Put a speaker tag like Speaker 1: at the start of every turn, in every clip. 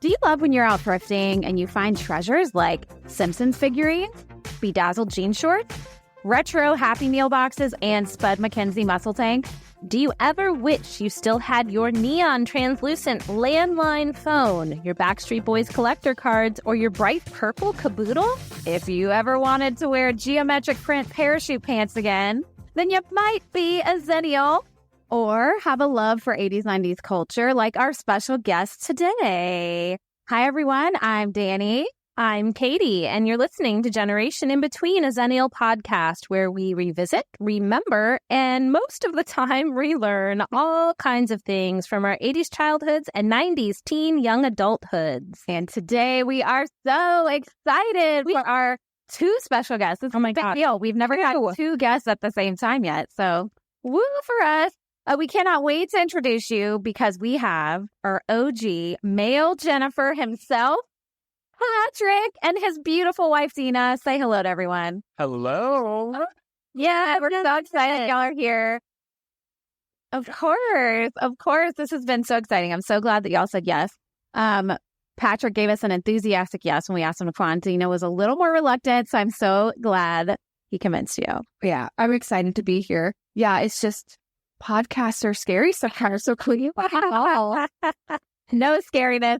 Speaker 1: Do you love when you're out thrifting and you find treasures like Simpsons figurines, bedazzled jean shorts, retro Happy Meal boxes, and Spud McKenzie muscle tank? Do you ever wish you still had your neon translucent landline phone, your Backstreet Boys collector cards, or your bright purple caboodle? If you ever wanted to wear geometric print parachute pants again, then you might be a Xennial. Or have a love for 80s, 90s culture like our special guest today. Hi, everyone. I'm Danny.
Speaker 2: I'm Katie, and you're listening to Generation in Between, a Xennial podcast where we revisit, remember, and most of the time relearn all kinds of things from our 80s childhoods and 90s teen young adulthoods.
Speaker 1: And today we are so excited for our two special guests. It's
Speaker 2: oh my God.
Speaker 1: Deal. We've never had two guests at the same time yet. So woo for us. We cannot wait to introduce you because we have our OG male Jennifer himself, Patrick, and his beautiful wife, Dina. Say hello to everyone.
Speaker 3: Hello.
Speaker 1: Yeah, we're so excited y'all are here. Of course. This has been so exciting. I'm so glad that y'all said yes. Patrick gave us an enthusiastic yes when we asked him to come on. Dina was a little more reluctant, so I'm so glad he convinced you.
Speaker 4: Yeah, I'm excited to be here. Yeah, it's just... podcasts are scary sometimes, so cool.
Speaker 1: Wow. No scariness.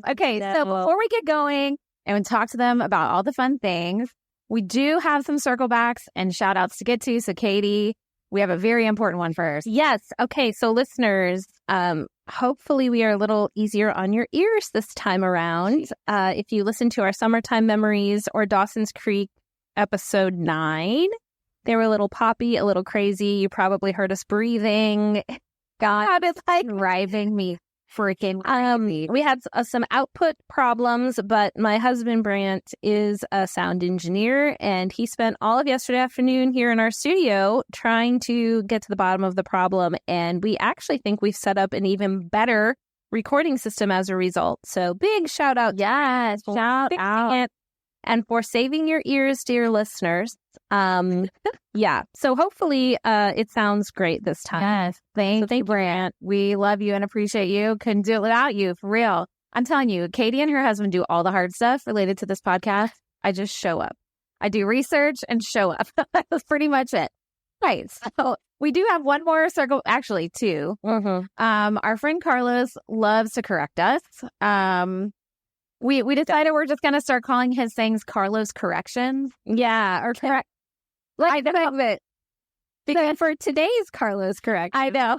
Speaker 1: Okay, so before we get going and talk to them about all the fun things, we do have some circle backs and shout outs to get to. So Katie, we have a very important one first.
Speaker 2: Yes. Okay, so listeners, hopefully we are a little easier on your ears this time around. If you listen to our Summertime Memories or Dawson's Creek episode 9, they were a little poppy, a little crazy. You probably heard us breathing.
Speaker 1: God, it's like driving me freaking crazy.
Speaker 2: We had some output problems, but my husband, Brant, is a sound engineer, and he spent all of yesterday afternoon here in our studio trying to get to the bottom of the problem. And we actually think we've set up an even better recording system as a result. So big shout out.
Speaker 1: Yes, shout out.
Speaker 2: And for saving your ears, dear listeners. Yeah. So hopefully it sounds great this time.
Speaker 1: Yes. Thank you, Brant. We love you and appreciate you. Couldn't do it without you, for real. I'm telling you, Katie and her husband do all the hard stuff related to this podcast. I just show up. I do research and show up. That's pretty much it. Right. So we do have one more circle, actually two.
Speaker 2: Mm-hmm.
Speaker 1: Our friend Carlos loves to correct us. We decided we're just going to start calling his things Carlos Corrections.
Speaker 2: Yeah, or correct.
Speaker 1: Like, I love it.
Speaker 2: Because for today's Carlos Correction.
Speaker 1: I know.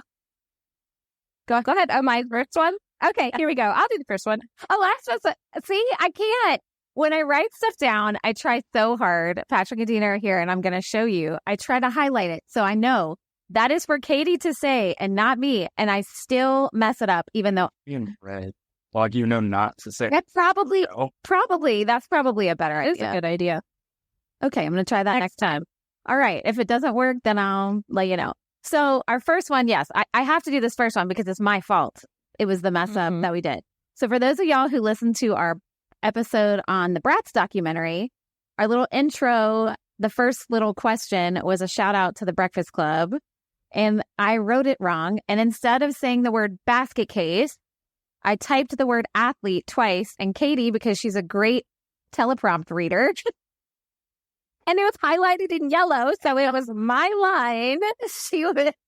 Speaker 2: Go ahead. Oh, my first one? Okay, here we go. I'll do the first one.
Speaker 1: Oh, last one. See, I can't. When I write stuff down, I try so hard. Patrick and Dina are here, and I'm going to show you. I try to highlight it, so I know that is for Katie to say and not me, and I still mess it up, even though...
Speaker 3: Being red. Like, you know not to say.
Speaker 1: That's probably a better idea.
Speaker 2: It's a good idea.
Speaker 1: Okay, I'm going to try that next time. All right. If it doesn't work, then I'll let you know. So our first one, yes, I have to do this first one because it's my fault. It was the mess up that we did. So for those of y'all who listened to our episode on the Bratz documentary, our little intro, the first little question was a shout out to the Breakfast Club. And I wrote it wrong. And instead of saying the word basket case, I typed the word athlete twice. And Katie, because she's a great teleprompt reader, and it was highlighted in yellow, so it was my line. She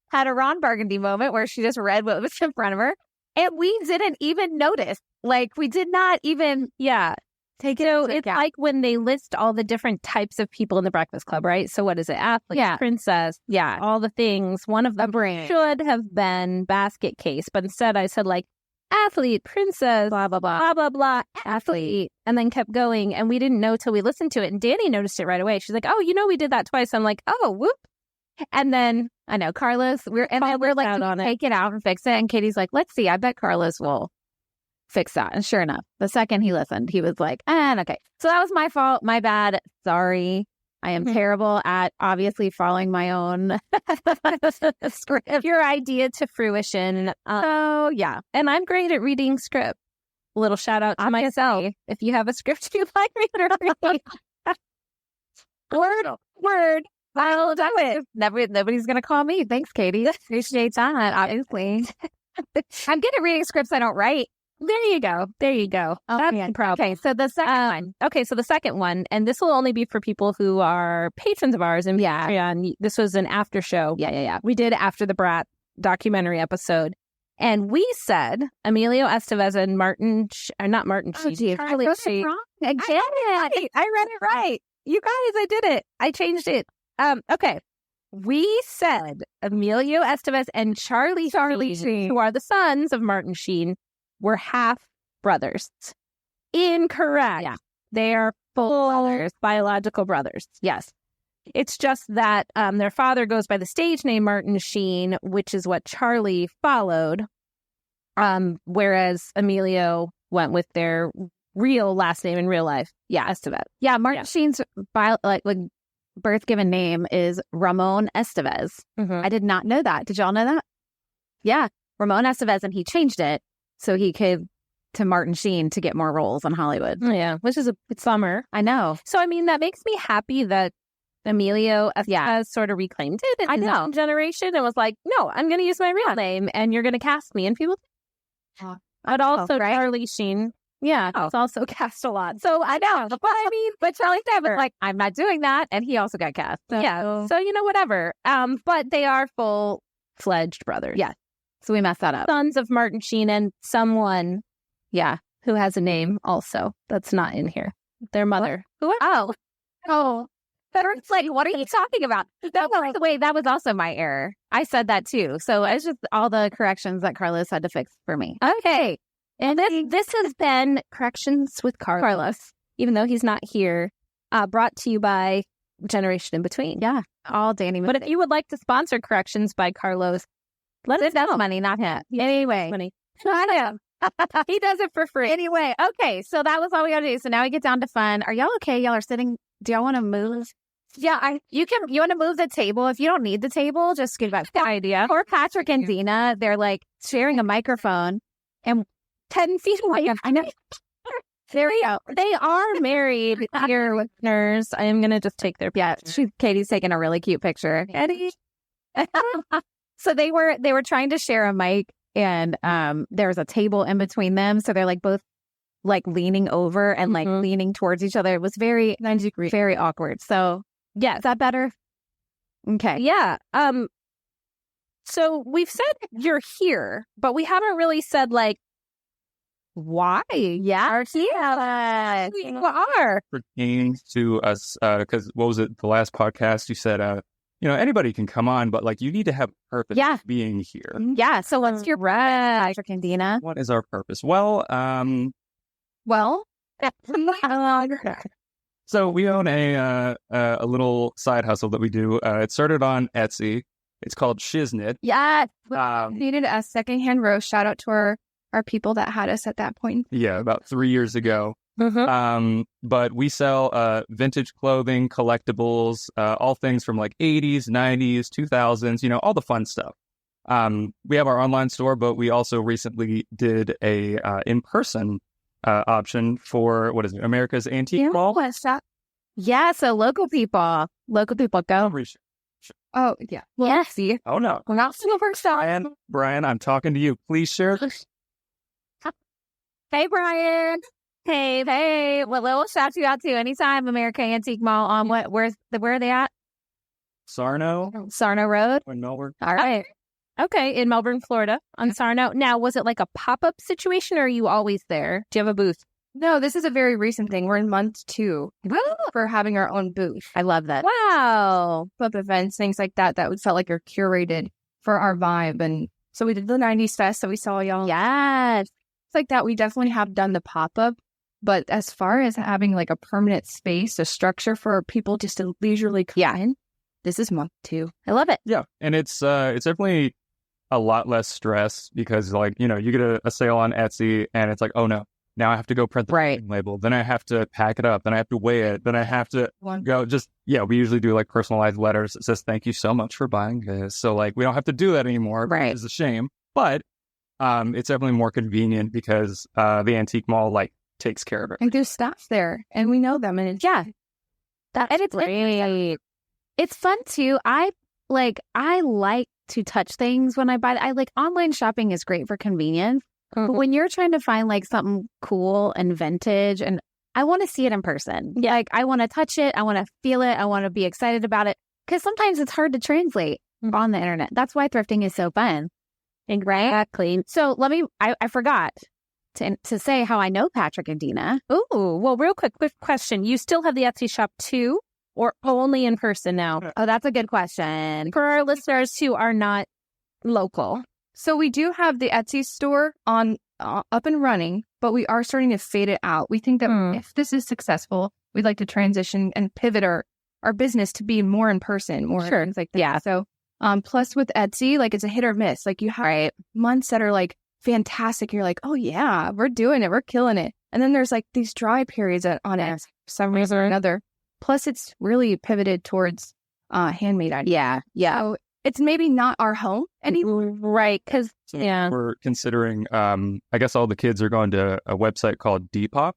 Speaker 1: had a Ron Burgundy moment where she just read what was in front of her. And we didn't even notice. Like, we did not even, take it.
Speaker 2: So it's like when they list all the different types of people in the Breakfast Club, right? So what is it? Athlete, princess, all the things. One of them should have been basket case, but instead I said like, athlete, princess,
Speaker 1: blah, blah, blah,
Speaker 2: blah, blah, blah, athlete, and then kept going. And we didn't know till we listened to it. And Danny noticed it right away. She's like, oh, we did that twice. I'm like, oh, whoop.
Speaker 1: And then I know Carlos, we're like, take it out and fix it. And Katie's like, let's see. I bet Carlos will fix that. And sure enough, the second he listened, he was like, okay. So that was my fault. My bad. Sorry. I am terrible at obviously following my own script.
Speaker 2: Your idea to fruition.
Speaker 1: Oh, yeah.
Speaker 2: And I'm great at reading script. A little shout out to myself. If you have a script you'd like me to read.
Speaker 1: Word. I'll do it. Nobody's going to call me. Thanks, Katie. Appreciate that, obviously. I'm good at reading scripts I don't write.
Speaker 2: There you go. There you go. That's the problem.
Speaker 1: Okay, so the second one.
Speaker 2: Okay, so the second one, and this will only be for people who are patrons of ours. And Patreon. This was an after show.
Speaker 1: Yeah.
Speaker 2: We did After the Brat documentary episode. And we said Emilio Estevez and not Martin Sheen.
Speaker 1: Charlie Sheen.
Speaker 2: I read it right. You guys, I did it. I changed it. Okay. We said Emilio Estevez and Charlie Sheen, who are the sons of Martin Sheen, were half brothers. Incorrect.
Speaker 1: Yeah.
Speaker 2: They are full brothers, biological brothers.
Speaker 1: Yes.
Speaker 2: It's just that their father goes by the stage name Martin Sheen, which is what Charlie followed, whereas Emilio went with their real last name in real life. Yeah, Estevez.
Speaker 1: Yeah, Martin Sheen's birth given name is Ramon Estevez.
Speaker 2: Mm-hmm.
Speaker 1: I did not know that. Did y'all know that? Yeah, Ramon Estevez, and he changed it so he could to Martin Sheen to get more roles in Hollywood.
Speaker 2: Yeah, which is a bummer.
Speaker 1: I know.
Speaker 2: So, I mean, that makes me happy that Emilio Estevez sort of reclaimed it in his own generation and was like, no, I'm going to use my real name and you're going to cast me. And people, but also Charlie Sheen. Yeah, it's also cast a lot.
Speaker 1: So I know. But Charlie Sheen was like, I'm not doing that. And he also got cast. So.
Speaker 2: Yeah. So, whatever. But they are full-fledged brothers.
Speaker 1: Yeah. So we messed that up.
Speaker 2: Sons of Martin Sheen and someone, who has a name also that's not in here. Their mother.
Speaker 1: What? Oh. It's like, what are you talking about? That was also my error. I said that too. So it's just all the corrections that Carlos had to fix for me.
Speaker 2: Okay. And this has been Corrections with Carlos, even though he's not here, brought to you by Generation in Between.
Speaker 1: Yeah. All Danny.
Speaker 2: But if you would like to sponsor Corrections by Carlos, let us know.
Speaker 1: Money, not him. Anyway.
Speaker 2: Money.
Speaker 1: Not him.
Speaker 2: He does it for free.
Speaker 1: Anyway. Okay. So that was all we got to do. So now we get down to fun. Are y'all okay? Y'all are sitting. Do y'all want to move? Yeah, you want to move the table. If you don't need the table, just give back.
Speaker 2: Good idea.
Speaker 1: Or Patrick and Dina, they're like sharing a microphone and 10 feet away. I know. There we go.
Speaker 2: They are married, dear listeners. I am going to just take their picture.
Speaker 1: Yeah, Katie's taking a really cute picture.
Speaker 2: Eddie.
Speaker 1: So they were trying to share a mic, and there was a table in between them. So they're like both like leaning over and like leaning towards each other. It was very 90 degrees, very awkward. So yeah, is that better? Okay.
Speaker 2: Yeah. So we've said you're here, but we haven't really said like why.
Speaker 1: Yeah.
Speaker 2: You are.
Speaker 3: Pertaining to us, because what was it? The last podcast you said, anybody can come on, but like you need to have a purpose of being here.
Speaker 1: Yeah. So what's your Patrick and Dina?
Speaker 3: What is our purpose? Well, so we own a little side hustle that we do. It started on Etsy. It's called Shiznit.
Speaker 4: Yeah. Needed a secondhand roast. Shout out to our people that had us at that point.
Speaker 3: Yeah, about 3 years ago. But we sell vintage clothing, collectibles, all things from like 80's, 90's, 2000s, all the fun stuff. We have our online store, but we also recently did a in-person option for, what is it, America's Antique Mall?
Speaker 1: Yeah, so local people go.
Speaker 4: Oh, yeah.
Speaker 1: Well,
Speaker 4: see.
Speaker 3: Oh, no.
Speaker 4: We're not silver star.
Speaker 3: Brian, I'm talking to you. Please share this.
Speaker 1: Hey, Brian. Hey. Well, we'll shout you out too. Anytime America Antique Mall on where are they at?
Speaker 3: Sarno
Speaker 1: Road.
Speaker 3: In Melbourne.
Speaker 1: All right.
Speaker 2: Okay, in Melbourne, Florida, on Sarno. Now, was it like a pop-up situation, or are you always there? Do you have a booth?
Speaker 4: No, this is a very recent thing. We're in month 2 for having our own booth.
Speaker 1: I love that.
Speaker 2: Wow.
Speaker 4: Club events, things like that we felt like are curated for our vibe. And so we did the 90's Fest that we saw y'all.
Speaker 1: Yes.
Speaker 4: It's like that. We definitely have done the pop-up. But as far as having like a permanent space, a structure for people just to leisurely come in, this is month 2.
Speaker 1: I love it.
Speaker 3: Yeah. And it's definitely a lot less stress because like, you get a sale on Etsy and it's like, oh no, now I have to go print the label. Then I have to pack it up. Then I have to weigh it. Then I have to go we usually do like personalized letters that says, thank you so much for buying this. So like, we don't have to do that anymore, which is a shame, but it's definitely more convenient because the antique mall like takes care of it.
Speaker 4: And there's staff there and we know them and it's
Speaker 1: it's great. It's fun too. I like to touch things when I buy. I like online shopping is great for convenience, But when you're trying to find like something cool and vintage, and I want to see it in person. Yeah. Like I want to touch it. I want to feel it. I want to be excited about it. Because sometimes it's hard to translate on the internet. That's why thrifting is so fun.
Speaker 2: Exactly.
Speaker 1: So I forgot to say how I know Patrick and Dina.
Speaker 2: Ooh, well, real quick question. You still have the Etsy shop too, or only in person now?
Speaker 1: Oh, that's a good question.
Speaker 2: For our listeners who are not local.
Speaker 4: So we do have the Etsy store on up and running, but we are starting to fade it out. We think that if this is successful, we'd like to transition and pivot our business to be more in person, more things like that.
Speaker 1: Yeah.
Speaker 4: So plus with Etsy, like it's a hit or miss. Like you have months that are like fantastic. You're like, oh yeah, we're doing it. We're killing it. And then there's like these dry periods on it for some reason or another. Plus it's really pivoted towards handmade items.
Speaker 1: Yeah. Yeah.
Speaker 4: So it's maybe not our home anymore.
Speaker 2: Right. Because,
Speaker 3: we're considering, I guess all the kids are going to a website called Depop.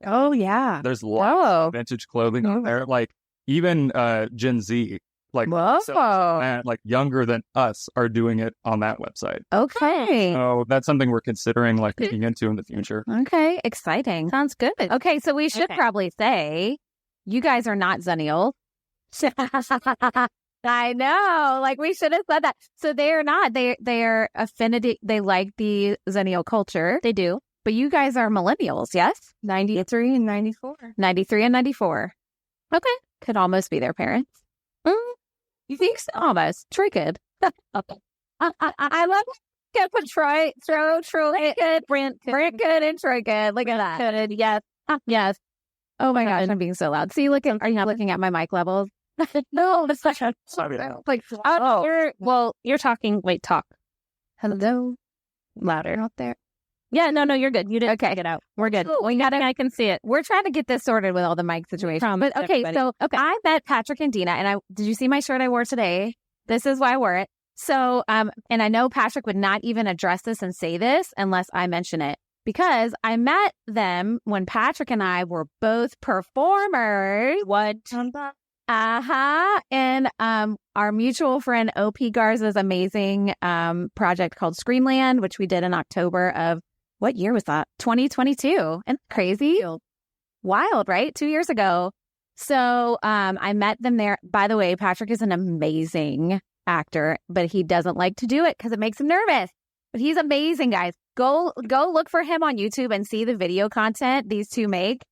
Speaker 4: Oh, yeah.
Speaker 3: There's lots of vintage clothing on there. Like, even Gen Z, like, like younger than us, are doing it on that website.
Speaker 1: Okay.
Speaker 3: So that's something we're considering, like, looking into in the future.
Speaker 1: Okay. Exciting.
Speaker 2: sounds good.
Speaker 1: Okay. So we should probably say, you guys are not Xennials. I know. Like, we should have said that. So they are not. They're affinity. They like the Xennial culture.
Speaker 2: They do.
Speaker 1: But you guys are millennials, yes?
Speaker 4: 93 and 94.
Speaker 1: 93 and 94.
Speaker 2: Okay.
Speaker 1: Could almost be their parents. You think so? Almost. Troy could.
Speaker 2: I love it. Put Troy good.
Speaker 1: Brent good and Troy good. Look at that.
Speaker 2: Good. Yes.
Speaker 1: Yes. Oh my gosh, I'm being so loud. See, are you not looking at my mic levels?
Speaker 2: No, that's not.
Speaker 1: Like,
Speaker 2: you're talking. Wait, talk.
Speaker 1: Hello.
Speaker 2: Louder.
Speaker 4: Out there.
Speaker 2: Yeah, no, you're good. You didn't get out. We're good.
Speaker 1: Cool.
Speaker 2: I can see it.
Speaker 1: We're trying to get this sorted with all the mic situation. But okay,
Speaker 2: everybody.
Speaker 1: I met Patrick and Dina, and did you see my shirt I wore today? This is why I wore it. So, and I know Patrick would not even address this and say this unless I mention it, because I met them when Patrick and I were both performers.
Speaker 2: What?
Speaker 1: And our mutual friend OP Garza's amazing project called Screamland, which we did in October of, what year was that? 2022. And crazy. Wild, right? 2 years ago. So I met them there. By the way, Patrick is an amazing actor, but he doesn't like to do it because it makes him nervous. But he's amazing, guys. Go look for him on YouTube and see the video content these two make.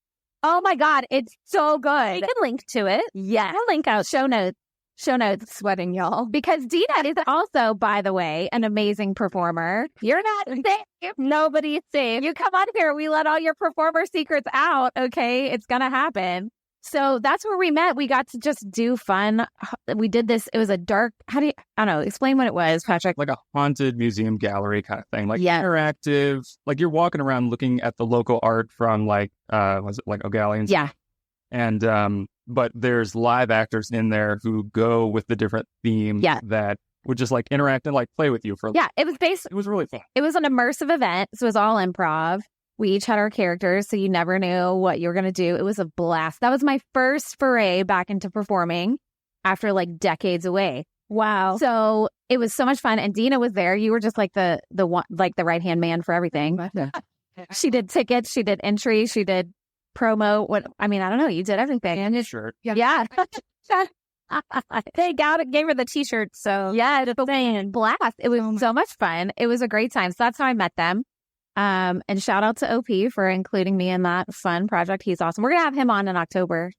Speaker 1: Oh my God, it's so good.
Speaker 2: We can link to it.
Speaker 1: Yeah.
Speaker 2: I'll link out
Speaker 1: show notes. Sweating, y'all. Because Dina is also, by the way, an amazing performer. You're not safe.
Speaker 2: Nobody's safe.
Speaker 1: You come on here, we let all your performer secrets out. Okay, it's gonna happen. So that's where we met. We got to just do fun. We did this. It was a dark, I don't know, explain what it was, Patrick.
Speaker 3: Like a haunted museum gallery kind of thing. Like interactive. Like you're walking around looking at the local art from like, was it like O'Gallions?
Speaker 1: Yeah.
Speaker 3: And, but there's live actors in there who go with the different themes that would just like interact and like play with you for a
Speaker 1: Yeah, it was basically,
Speaker 3: it was really fun.
Speaker 1: It was an immersive event. So it was all improv. We each had our characters, so you never knew what you were going to do. It was a blast. That was my first foray back into performing after like decades away.
Speaker 2: Wow.
Speaker 1: So it was so much fun. And Dina was there. You were just like the one, like the right-hand man for everything. She did tickets. She did entry. She did promo. I don't know. You did everything.
Speaker 3: And his shirt.
Speaker 1: Yeah.
Speaker 2: They gave her the t-shirt. So
Speaker 1: yeah, it was a blast. It was so much fun. It was a great time. So that's how I met them. And shout out to OP for including me in that fun project. He's awesome. We're going to have him on in October.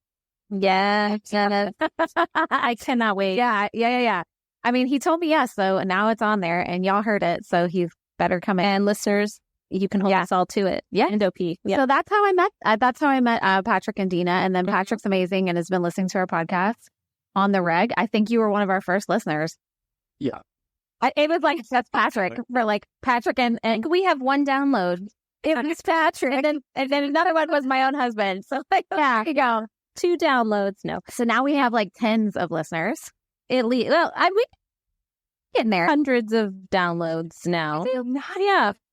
Speaker 2: Yeah. I cannot wait.
Speaker 1: Yeah. I mean, he told me yes, so now it's on there and y'all heard it. So he's better come in.
Speaker 2: And listeners, you can hold us all to it.
Speaker 1: Yeah.
Speaker 2: And OP. Yeah.
Speaker 1: So that's how I met Patrick and Dina. And then Patrick's amazing and has been listening to our podcast on the reg. I think you were one of our first listeners.
Speaker 3: Yeah.
Speaker 1: It was like, that's Patrick. For like Patrick and we have one download. It was Patrick. And then another one was my own husband. So like, yeah, you go.
Speaker 2: 2 downloads. No.
Speaker 1: So now we have like tens of listeners. At least, we getting there.
Speaker 2: Hundreds of downloads now.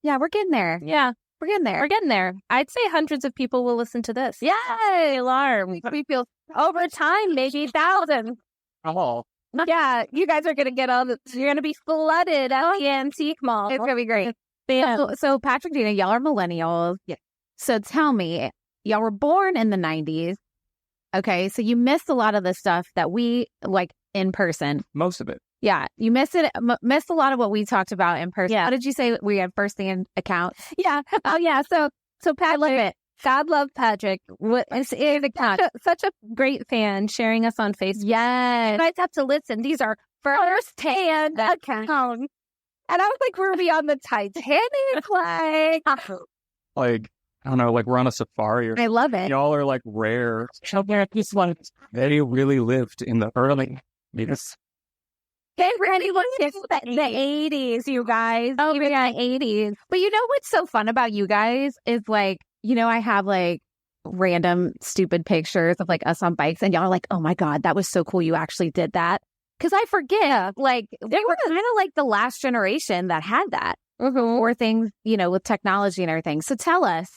Speaker 1: Yeah, we're getting there.
Speaker 2: Yeah.
Speaker 1: We're getting there.
Speaker 2: We're getting there. I'd say hundreds of people will listen to this.
Speaker 1: Yay, alarm. We feel over time, maybe thousands.
Speaker 3: Oh.
Speaker 1: Yeah, you guys are going to get all the, you're going to be flooded at the antique mall. It's going to be great. So Patrick, Dina, y'all are millennials.
Speaker 4: Yeah.
Speaker 1: So tell me, y'all were born in the 90s. Okay. So you missed a lot of the stuff that we like in person.
Speaker 3: Most of it.
Speaker 1: Yeah. You missed missed a lot of what we talked about in person. Yeah. What did you say? We had first-hand account.
Speaker 2: Yeah. Oh, yeah. So Patrick, I love it. God love Patrick. Such a great fan sharing us on Facebook.
Speaker 1: Yes.
Speaker 2: You guys have to listen. These are first-hand accounts. And I was like, we're beyond the Titanic.
Speaker 3: Like, I don't know, like we're on a safari or
Speaker 1: I love it.
Speaker 3: y'all are like rare. They really lived in the early 80s.
Speaker 2: They really looked at the 80s, you guys.
Speaker 1: Oh, yeah, 80s. But you know what's so fun about you guys is like, you know, I have like random stupid pictures of like us on bikes and y'all are like, oh my God, that was so cool. You actually did that. Because I forget, like, they were kind of like the last generation that had that. Or things, you know, with technology and everything. So tell us,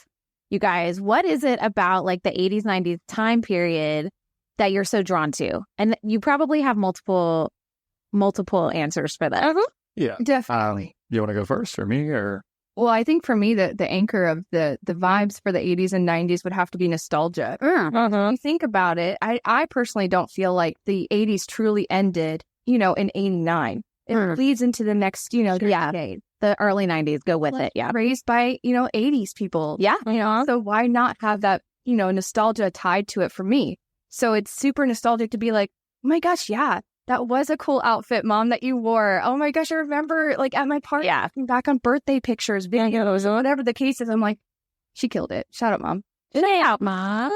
Speaker 1: you guys, what is it about like the 80s, 90s time period that you're so drawn to? And you probably have multiple answers for that.
Speaker 3: Yeah.
Speaker 4: Definitely.
Speaker 3: You want to go first or me or?
Speaker 4: Well, I think for me, the anchor of the vibes for the 80s and 90s would have to be nostalgia. If you think about it, I personally don't feel like the 80s truly ended, you know, in 89. It leads into the next, you know, decade.
Speaker 1: The early 90s go with it. Yeah.
Speaker 4: Raised by, you know, 80s people.
Speaker 1: Yeah.
Speaker 4: You know, so why not have that, you know, nostalgia tied to it for me? So it's super nostalgic to be like, oh my gosh, yeah, that was a cool outfit, Mom, that you wore. Oh my gosh, I remember like at my party, back on birthday pictures, videos, or whatever the case is. I'm like, she killed it. Shout out, Mom.
Speaker 1: Shout out, Mom.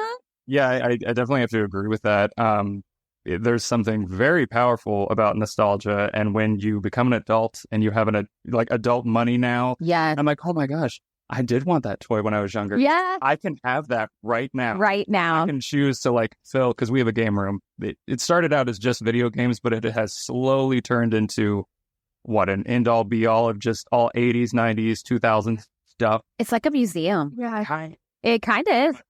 Speaker 3: Yeah, I definitely have to agree with that. There's something very powerful about nostalgia, and when you become an adult and you have adult money now, I'm like, oh my gosh, I did want that toy when I was younger.
Speaker 1: Yeah,
Speaker 3: I can have that right now.
Speaker 1: Right now,
Speaker 3: I can choose to like fill because we have a game room. It started out as just video games, but it has slowly turned into an end all be all of just all 80s, 90s, 2000s stuff.
Speaker 1: It's like a museum.
Speaker 4: Yeah,
Speaker 1: it kind of is.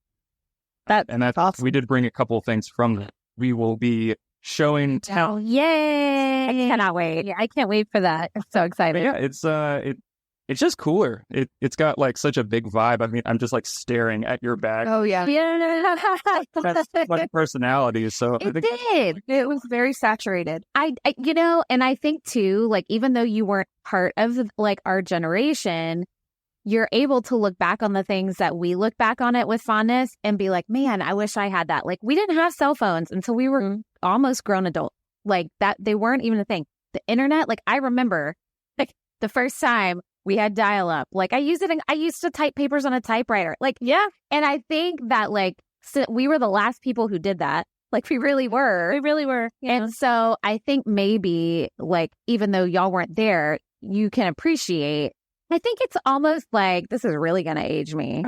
Speaker 3: That's awesome. We did bring a couple of things from that. We will be showing talent.
Speaker 1: Yay! I cannot wait.
Speaker 2: Yeah, I can't wait for that.
Speaker 1: I'm so excited.
Speaker 3: But yeah, it's just cooler. It's got like such a big vibe. I mean, I'm just like staring at your bag.
Speaker 4: Oh yeah.
Speaker 3: That's like personality. So
Speaker 4: It was very saturated.
Speaker 1: I you know, and I think too, like even though you weren't part of like our generation, you're able to look back on the things that we look back on it with fondness and be like, man, I wish I had that. Like we didn't have cell phones until we were almost grown adults. Like that, they weren't even a thing. The internet, like I remember like the first time we had dial up, like I used to type papers on a typewriter. Like, yeah. And I think that like, so we were the last people who did that. Like we really were.
Speaker 2: Yeah.
Speaker 1: And so I think maybe like, even though y'all weren't there, you can appreciate. I think it's almost like, this is really going to age me.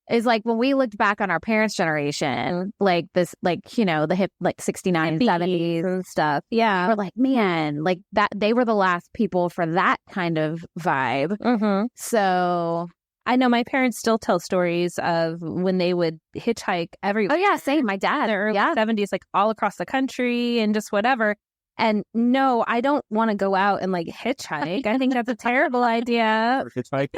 Speaker 1: Is like when we looked back on our parents' generation, like this, like, you know, the hip, like 69, 70s and stuff.
Speaker 2: Yeah.
Speaker 1: We're like, man, like that, they were the last people for that kind of vibe. So
Speaker 2: I know my parents still tell stories of when they would hitchhike everywhere.
Speaker 1: Oh, yeah, same. My dad.
Speaker 2: In the early 70s, like all across the country and just whatever. And no, I don't want to go out and like hitchhike. I think that's a terrible idea.
Speaker 3: Hitchhike.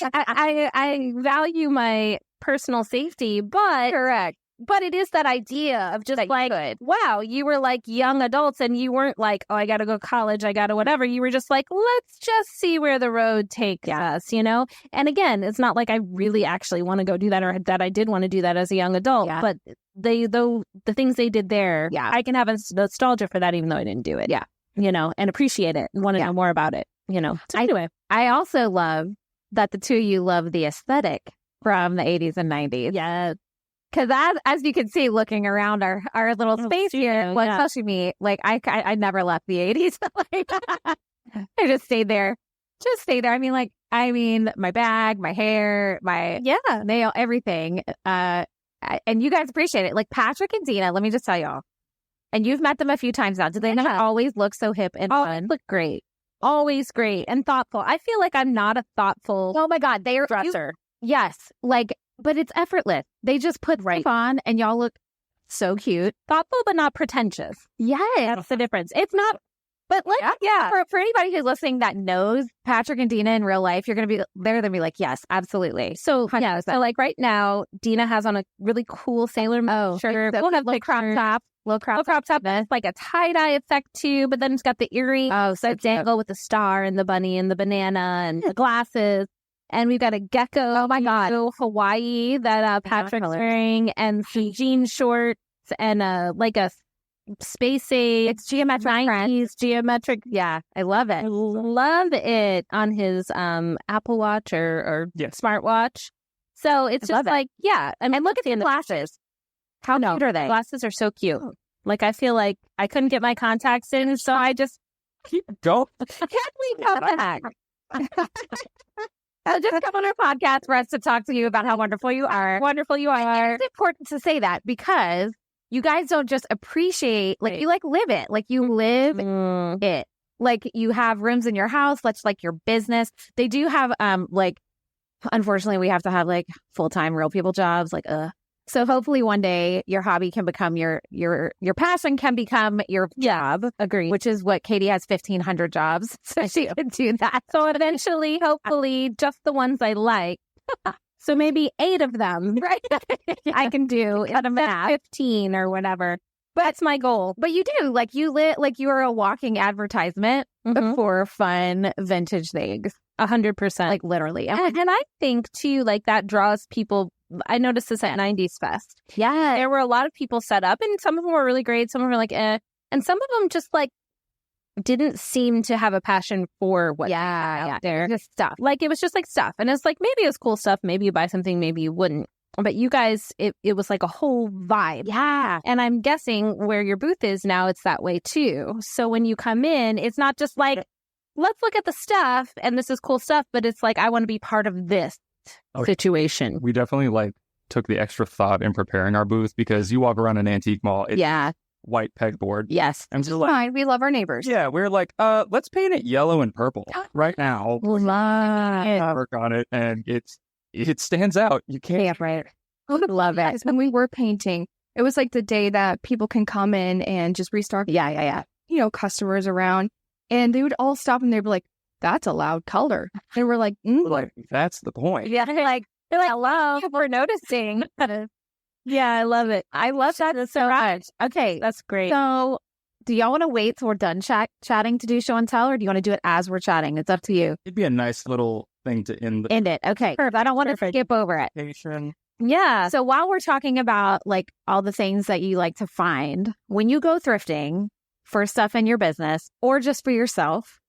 Speaker 2: I value my personal safety, but
Speaker 1: correct.
Speaker 2: But it is that idea of just like, wow, you were like young adults and you weren't like, oh, I got to go to college, I got to whatever. You were just like, let's just see where the road takes us, you know? And again, it's not like I really actually want to go do that or that I did want to do that as a young adult, but the things they did there, I can have a nostalgia for that even though I didn't do it.
Speaker 1: Yeah.
Speaker 2: You know, and appreciate it and want to know more about it, you know? So anyway,
Speaker 1: I also love that the two of you love the aesthetic from the 80s and 90s.
Speaker 2: Yeah.
Speaker 1: Because as you can see, looking around our little space here, well, especially me, like I never left the 80s. Like, I just stayed there. I mean, my bag, my hair, my nail, everything. And you guys appreciate it. Like Patrick and Dina, let me just tell y'all. And you've met them a few times now. Do they not always look so hip and fun?
Speaker 2: Look great. Always great and thoughtful. I feel like I'm not a thoughtful.
Speaker 1: Oh my God, they are
Speaker 2: dresser.
Speaker 1: Yes, like. But it's effortless. They just put stuff on and y'all look so cute.
Speaker 2: Thoughtful, but not pretentious.
Speaker 1: Yes.
Speaker 2: That's the difference. It's not
Speaker 1: But for anybody who's listening that knows Patrick and Dina in real life, they're going to be like, yes, absolutely.
Speaker 2: So, 100%. So like right now, Dina has on a really cool Sailor Moon shirt.
Speaker 1: We'll have like crop top.
Speaker 2: Little crop top. It's like a tie-dye effect too, but then it's got the earring.
Speaker 1: Oh, so
Speaker 2: dangle with the star and the bunny and the banana and the glasses. And we've got a gecko.
Speaker 1: Oh my God.
Speaker 2: Hawaii that Patrick's wearing, and some jean shorts and like a space age.
Speaker 1: It's geometric.
Speaker 2: 90's geometric.
Speaker 1: Yeah, I love it.
Speaker 2: I love it on his Apple Watch or smartwatch. So it's just like, I mean,
Speaker 1: and look at the glasses. How cute are they?
Speaker 2: Glasses are so cute. Like, I feel like I couldn't get my contacts in, so I just
Speaker 3: keep going.
Speaker 1: Can we come back? Just come on our podcast for us to talk to you about how wonderful you are.
Speaker 2: Wonderful you are.
Speaker 1: It's important to say that because you guys don't just appreciate, like, you like live it. Like, you live it. Like, you have rooms in your house. That's like your business. They do have, like, unfortunately, we have to have like full-time real people jobs. Like, So hopefully one day your hobby can become your passion can become your job.
Speaker 2: Agreed.
Speaker 1: Which is what Katie has 1,500 jobs. So she can do that.
Speaker 2: So eventually, hopefully, just the ones I like. So maybe 8 of them, right? I can do at a 15 or whatever. But that's my goal.
Speaker 1: But you do, like, you are a walking advertisement for fun vintage things.
Speaker 2: 100%.
Speaker 1: Like, literally.
Speaker 2: And I think too, like, that draws people. I noticed this at 90's Fest.
Speaker 1: Yeah.
Speaker 2: There were a lot of people set up, and some of them were really great. Some of them were like, and some of them just like didn't seem to have a passion for what out there.
Speaker 1: Just stuff.
Speaker 2: Like, it was just like stuff. And it's like, maybe it's cool stuff. Maybe you buy something, maybe you wouldn't. But you guys, it was like a whole vibe.
Speaker 1: Yeah.
Speaker 2: And I'm guessing where your booth is now, it's that way too. So when you come in, it's not just like, let's look at the stuff and this is cool stuff, but it's like, I want to be part of this situation.
Speaker 3: We definitely like took the extra thought in preparing our booth, because you walk around an antique mall, it's white pegboard.
Speaker 1: Yes.
Speaker 3: I'm just like,
Speaker 4: fine. We love our neighbors.
Speaker 3: Yeah, we're like, let's paint it yellow and purple right now. Work on it, and it stands out. You can't.
Speaker 1: Right. I would love it.
Speaker 4: When we were painting, it was like the day that people can come in and just restock.
Speaker 1: Yeah.
Speaker 4: You know, customers around, and they would all stop and they'd be like, "That's a loud color." They were like,
Speaker 3: like, that's the point.
Speaker 2: Yeah, they're like, hello, we're noticing. Yeah, I love it.
Speaker 1: I love that so much. Okay,
Speaker 2: that's great.
Speaker 1: So, do y'all want to wait till we're done chatting to do show and tell, or do you want to do it as we're chatting? It's up to you.
Speaker 3: It'd be a nice little thing to end
Speaker 1: it. Okay, perfect. I don't want to skip over it.
Speaker 2: Yeah.
Speaker 1: So while we're talking about like all the things that you like to find when you go thrifting for stuff in your business or just for yourself,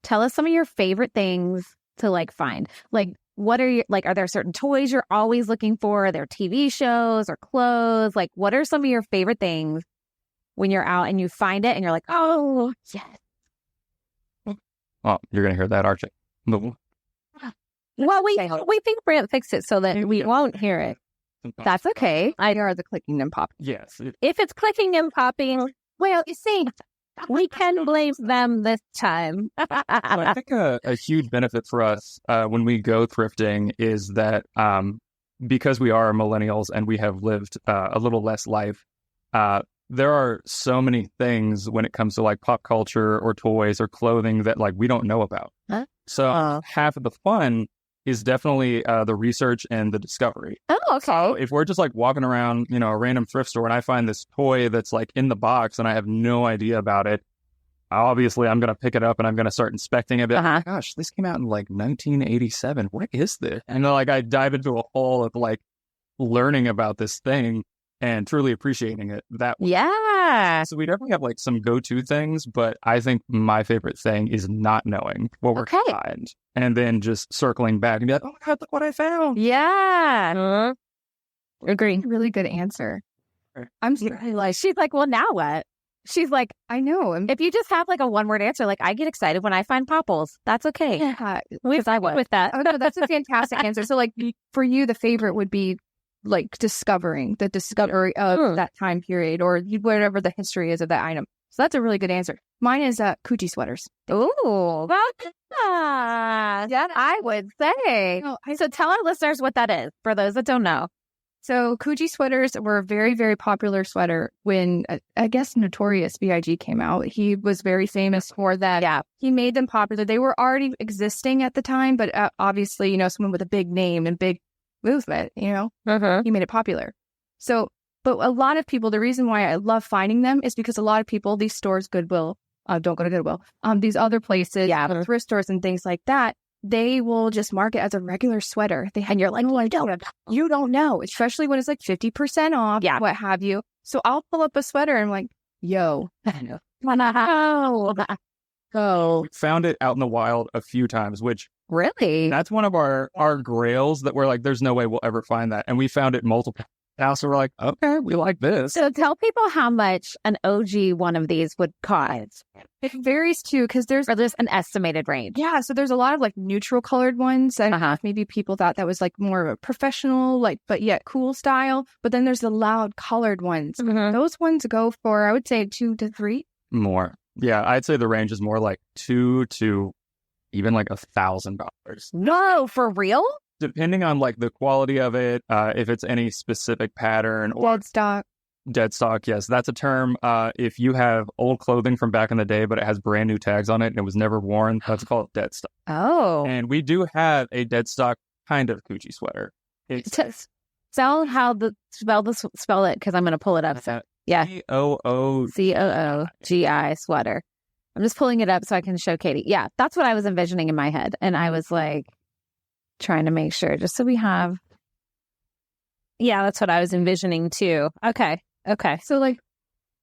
Speaker 1: tell us some of your favorite things to like find. Like, what are are there certain toys you're always looking for? Are there TV shows or clothes? Like, what are some of your favorite things when you're out and you find it and you're like, oh, yes.
Speaker 3: Oh, you're going to hear that, Archie.
Speaker 2: Well, we think Brant fixed it so that we won't hear it.
Speaker 1: That's okay.
Speaker 4: I hear the clicking and popping.
Speaker 3: Yes.
Speaker 2: If it's clicking and popping, well, you see, we can blame them this time.
Speaker 3: I think a huge benefit for us when we go thrifting is that because we are millennials and we have lived a little less life, there are so many things when it comes to like pop culture or toys or clothing that like we don't know about.
Speaker 1: Huh?
Speaker 3: So half of the fun is definitely the research and the discovery.
Speaker 1: Oh, okay.
Speaker 3: So if we're just like walking around, you know, a random thrift store and I find this toy that's like in the box and I have no idea about it, obviously I'm going to pick it up and I'm going to start inspecting it. Gosh, this came out in like 1987. What is this? And like I dive into a hole of like learning about this thing and truly appreciating it that way.
Speaker 1: Yeah.
Speaker 3: So we definitely have like some go-to things, but I think my favorite thing is not knowing what we're going to find and then just circling back and be like, oh my God, look what I found.
Speaker 1: Yeah.
Speaker 2: Agree.
Speaker 4: Really good answer. I'm sorry.
Speaker 1: Like, she's like, well, now what? She's like,
Speaker 4: I know.
Speaker 1: If you just have like a one-word answer, like I get excited when I find popples. That's okay.
Speaker 4: Yeah.
Speaker 1: Because I would.
Speaker 2: With that.
Speaker 4: Oh, no, that's a fantastic answer. So like for you, the favorite would be like discovering the discovery of that time period or whatever the history is of that item. So that's a really good answer. Mine is Coochie sweaters.
Speaker 1: Ooh, well, yeah, I would say.
Speaker 4: No,
Speaker 1: So tell our listeners what that is for those that don't know.
Speaker 4: So Coogee sweaters were a very, very popular sweater when, I guess, Notorious B.I.G. came out. He was very famous for that.
Speaker 1: Yeah.
Speaker 4: He made them popular. They were already existing at the time, but obviously, someone with a big name and big movement, he made it popular. So, but a lot of people, the reason why I love finding them is because a lot of people, these stores, Goodwill, don't go to Goodwill, these other places, thrift stores and things like that, they will just mark it as a regular sweater. And you're like, you don't know, especially when it's like 50% off, what have you. So I'll pull up a sweater and I'm like, yo,
Speaker 1: Oh,
Speaker 3: We found it out in the wild a few times, which
Speaker 1: really?
Speaker 3: that's one of our grails that we're like, there's no way we'll ever find that. And we found it multiple times. So we're like, okay, we like this.
Speaker 1: So tell people how much an OG one of these would cost.
Speaker 4: it varies too, because there's
Speaker 1: an estimated range.
Speaker 4: Yeah, so there's a lot of like neutral colored ones, and maybe people thought that was like more of a professional, like, but yet cool style. But then there's the loud colored ones. Those ones go for, I would say, 2 to 3
Speaker 3: More. Yeah, I'd say the range is more like $2 to even like $1,000.
Speaker 1: No, for real?
Speaker 3: Depending on like the quality of it, if it's any specific pattern or dead stock. Yes, that's a term. If you have old clothing from back in the day, but it has brand new tags on it and it was never worn, that's called dead stock.
Speaker 1: Oh,
Speaker 3: And we do have a dead stock kind of Coogee sweater.
Speaker 1: Spell it, because I'm going to pull it up. So yeah, COOGI sweater. I'm just pulling it up so I can show Katie. Yeah, that's what I was envisioning in my head, and I was like trying to make sure, just so we have.
Speaker 2: Yeah, that's what I was envisioning too. Okay.
Speaker 4: So like,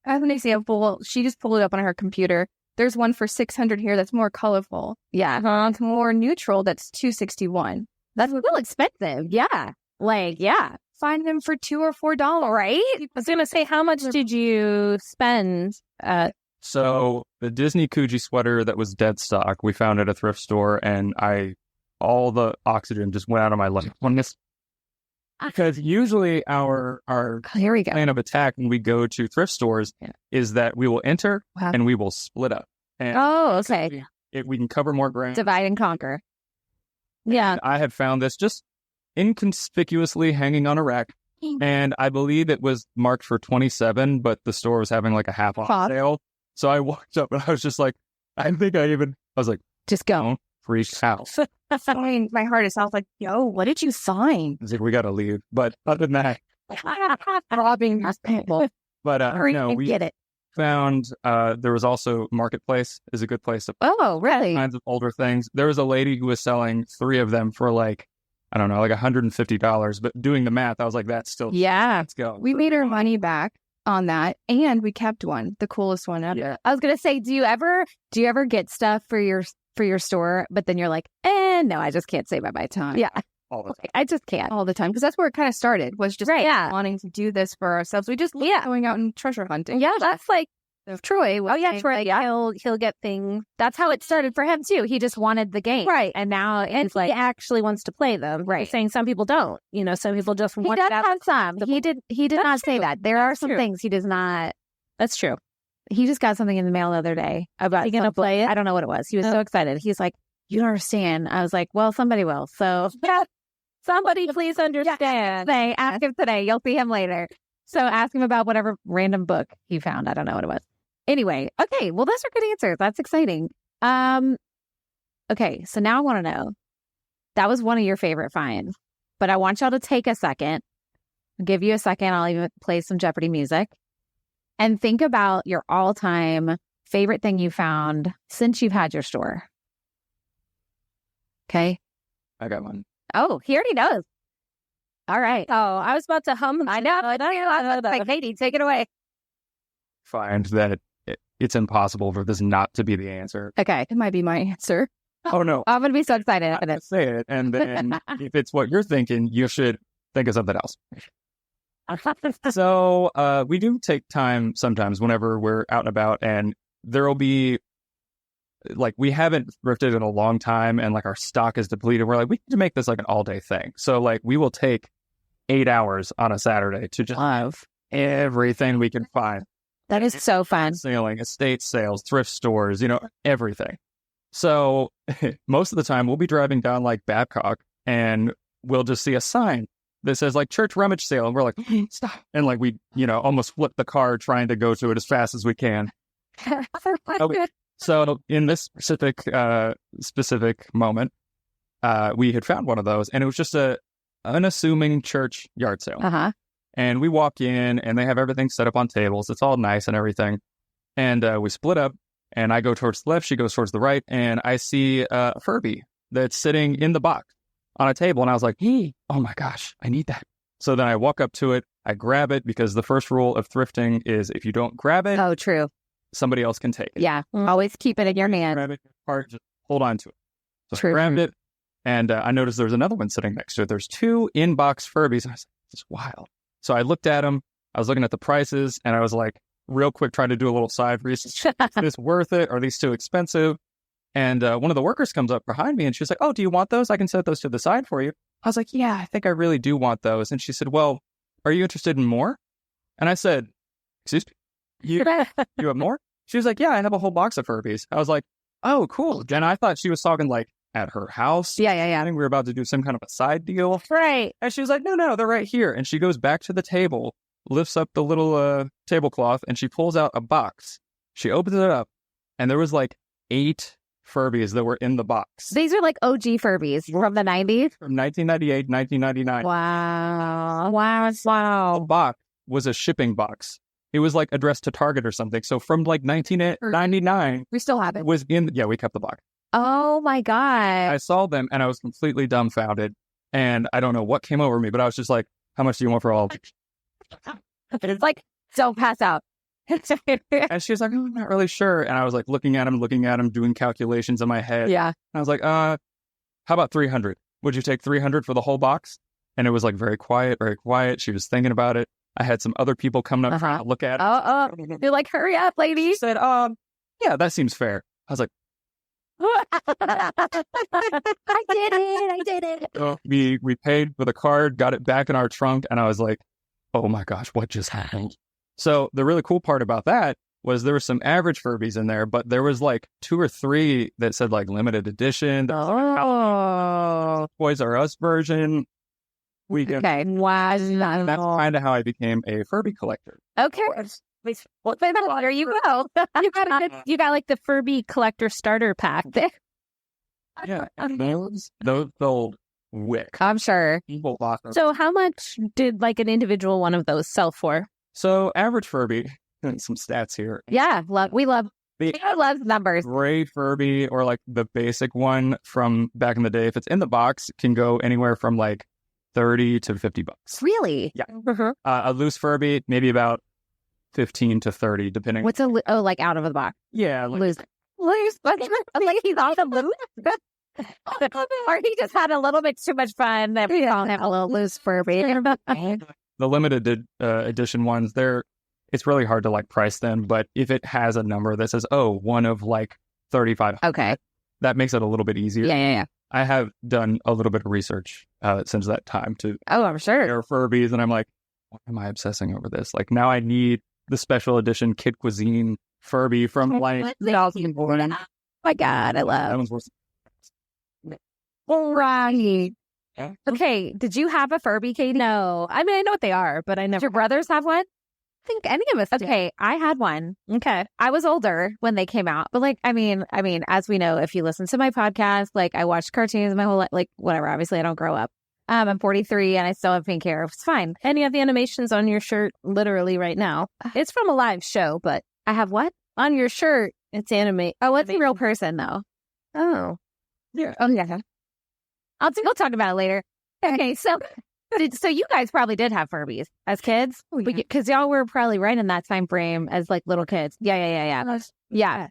Speaker 4: as an example, she just pulled it up on her computer. There's one for $600 here that's more colorful.
Speaker 1: Yeah.
Speaker 4: It's more neutral. That's $261.
Speaker 1: That's a little expensive. Yeah. Like, yeah.
Speaker 4: Find them for $2 or $4, right?
Speaker 2: I was going to say, how much did you spend?
Speaker 3: So the Disney Coogee sweater that was dead stock, we found at a thrift store, and all the oxygen just went out of my leg on this. Because usually our
Speaker 1: Here we go.
Speaker 3: plan of attack when we go to thrift stores is that we will enter and we will split up. And
Speaker 1: okay.
Speaker 3: we can cover more ground.
Speaker 1: Divide and conquer.
Speaker 2: Yeah.
Speaker 3: I had found this just inconspicuously hanging on a rack, and I believe it was marked for $27, but the store was having like a half off sale. So I walked up and I was just like, I was like,
Speaker 1: just go.
Speaker 3: Don't freak out.
Speaker 4: My heart is like, yo, what did you sign?
Speaker 3: I was like, we got to leave. But other than that,
Speaker 4: robbing people.
Speaker 3: But no, we
Speaker 1: get it.
Speaker 3: found there was also Marketplace is a good place to
Speaker 1: Oh, really?
Speaker 3: kinds of older things. There was a lady who was selling 3 of them for like, I don't know, like $150. But doing the math, I was like, that's still let's go.
Speaker 4: We made our money back on that, and we kept one, the coolest one ever.
Speaker 1: Yeah. I was gonna say, do you ever get stuff for your store, but then you're like, no, I just can't save up my time. Yeah,
Speaker 3: All the time.
Speaker 1: I just can't.
Speaker 4: All the time, because that's where it kind of started, was just wanting to do this for ourselves. We just going out and treasure hunting.
Speaker 1: Yeah, that's like Troy.
Speaker 2: Oh yeah, Troy. Yeah, he'll get things.
Speaker 1: That's how it started for him too. He just wanted the game,
Speaker 2: Right?
Speaker 1: And now
Speaker 2: And
Speaker 1: it's like,
Speaker 2: he actually wants to play them.
Speaker 1: Right.
Speaker 2: He's saying some people don't. Some people just
Speaker 1: he
Speaker 2: want
Speaker 1: does
Speaker 2: to
Speaker 1: have some. He did not say that. There are some things he does not.
Speaker 2: That's true.
Speaker 1: He just got something in the mail the other day about.
Speaker 2: You gonna play it?
Speaker 1: I don't know what it was. He was so excited. He's like, "You don't understand." I was like, "Well, somebody will." So
Speaker 2: Somebody please understand.
Speaker 1: Ask him today. You'll see him later. So ask him about whatever random book he found. I don't know what it was. Anyway, okay. Well, those are good answers. That's exciting. Okay, so now I want to know. That was one of your favorite finds, but I want y'all to take a second. I'll give you a second. I'll even play some Jeopardy music, and think about your all-time favorite thing you found since you've had your store. Okay.
Speaker 3: I got one.
Speaker 1: Oh, he already knows. All right.
Speaker 2: Oh, I was about to hum.
Speaker 1: I know. Like, Katie, take it away.
Speaker 3: Find that it's impossible for this not to be the answer.
Speaker 1: Okay.
Speaker 4: It might be my answer.
Speaker 3: Oh no,
Speaker 1: I'm going to be so excited
Speaker 3: I'm
Speaker 1: after
Speaker 3: gonna
Speaker 1: this.
Speaker 3: say it, and then if it's what you're thinking, you should think of something else. So we do take time sometimes whenever we're out and about, and there will be like, we haven't thrifted in a long time, and like our stock is depleted. We're like, we need to make this like an all day thing. So like, we will take 8 hours on a Saturday to just
Speaker 1: Love.
Speaker 3: everything we can find.
Speaker 1: That is so fun.
Speaker 3: Sailing, estate sales, thrift stores, everything. So most of the time we'll be driving down like Babcock, and we'll just see a sign that says like church rummage sale. And we're like, stop. And like we, almost flip the car trying to go to it as fast as we can. Okay. So in this specific moment, we had found one of those, and it was just a unassuming church yard sale.
Speaker 1: Uh-huh.
Speaker 3: And we walk in, and they have everything set up on tables. It's all nice and everything. And we split up, and I go towards the left, she goes towards the right, and I see a Furby that's sitting in the box on a table. And I was like, oh my gosh, I need that. So then I walk up to it, I grab it, because the first rule of thrifting is if you don't grab it,
Speaker 1: Oh, true.
Speaker 3: somebody else can take it.
Speaker 1: Yeah. Always keep it in your hand.
Speaker 3: Grab it, just hold on to it. So
Speaker 1: True.
Speaker 3: I grabbed it, and I noticed there was another one sitting next to it. There's 2 in-box Furbies. And I was like, this is wild. So I looked at them. I was looking at the prices, and I was like, real quick, trying to do a little side research. Is this worth it? Are these too expensive? And one of the workers comes up behind me, and she's like, oh, do you want those? I can set those to the side for you. I was like, yeah, I think I really do want those. And she said, well, are you interested in more? And I said, excuse me, you have more? She was like, yeah, I have a whole box of Furbies. I was like, oh, cool. And I thought she was talking like at her house.
Speaker 1: Yeah.
Speaker 3: I think we were about to do some kind of a side deal.
Speaker 1: Right.
Speaker 3: And she was like, no, they're right here. And she goes back to the table, lifts up the little tablecloth, and she pulls out a box. She opens it up, and there was like 8 Furbies that were in the box.
Speaker 1: These are like OG Furbies from the 90s.
Speaker 3: From 1998, 1999.
Speaker 1: Wow.
Speaker 3: The box was a shipping box. It was like addressed to Target or something. So from like 1999,
Speaker 4: We still have it.
Speaker 3: was in, we kept the box.
Speaker 1: Oh my God.
Speaker 3: I saw them, and I was completely dumbfounded. And I don't know what came over me, but I was just like, how much do you want for all of it?
Speaker 1: It's like, don't pass out.
Speaker 3: And she was like, oh, I'm not really sure. And I was like looking at him, doing calculations in my head.
Speaker 1: Yeah.
Speaker 3: And I was like, how about 300? Would you take 300 for the whole box? And it was like very quiet. She was thinking about it. I had some other people coming up trying to look at it.
Speaker 1: You're like, hurry up, lady.
Speaker 3: She said, yeah, that seems fair. I was like,
Speaker 1: I did it.
Speaker 3: so we paid with a card, got it back in our trunk, and I was like, oh my gosh, what just happened? So the really cool part about that was there were some average Furbies in there, but there was like 2 or 3 that said like limited edition.
Speaker 1: Oh.
Speaker 3: Toys R Us version.
Speaker 1: Okay. Wow.
Speaker 3: That's kind of how I became a Furby collector.
Speaker 1: Okay. Well, there you go.
Speaker 2: You got like the Furby collector starter pack there.
Speaker 3: Yeah. Those sold wick.
Speaker 1: I'm sure.
Speaker 3: People bought them.
Speaker 2: So how much did like an individual one of those sell for?
Speaker 3: So average Furby, some stats here.
Speaker 1: Yeah. We love
Speaker 3: The
Speaker 1: numbers.
Speaker 3: gray Furby, or like the basic one from back in the day, if it's in the box, can go anywhere from like $30 to $50.
Speaker 1: Really?
Speaker 3: Yeah.
Speaker 1: Mm-hmm.
Speaker 3: A loose Furby, maybe about 15 to 30, depending.
Speaker 1: What's like out of the box?
Speaker 3: Yeah. Like,
Speaker 1: Loose. Like he's on the loose. Or he just had a little bit too much fun. That we all have a little loose Furby.
Speaker 3: the limited edition ones, it's really hard to like price them, but if it has a number that says, one of like 35,
Speaker 1: Okay.
Speaker 3: that makes it a little bit easier.
Speaker 1: Yeah.
Speaker 3: I have done a little bit of research since that time to
Speaker 1: I'm sure.
Speaker 3: compare Furbies, and I'm like, why am I obsessing over this? Like now I need the special edition Kid Cuisine Furby from like
Speaker 1: Oh my God, I
Speaker 3: that
Speaker 1: love.
Speaker 3: one's worth.
Speaker 1: Right.
Speaker 3: Yeah.
Speaker 1: Okay. Did you have a Furby, Katie?
Speaker 2: No. I mean, I know what they are, but I
Speaker 1: Did
Speaker 2: never
Speaker 1: your brothers have one?
Speaker 2: think any of us did.
Speaker 1: Okay, I had one.
Speaker 2: Okay.
Speaker 1: I was older when they came out, but like, I mean, as we know, if you listen to my podcast, like I watched cartoons my whole life, like whatever. Obviously, I don't grow up. I'm 43 and I still have pink hair. It's fine.
Speaker 2: Any of the animations on your shirt, literally right now. It's from a live show, but
Speaker 1: I have what?
Speaker 2: on your shirt, it's animate.
Speaker 1: Oh, it's a real person though.
Speaker 2: Oh.
Speaker 1: Yeah. Oh yeah. We'll talk about it later. Okay, so you guys probably did have Furbies as kids, because y'all were probably right in that time frame as like little kids. Yeah.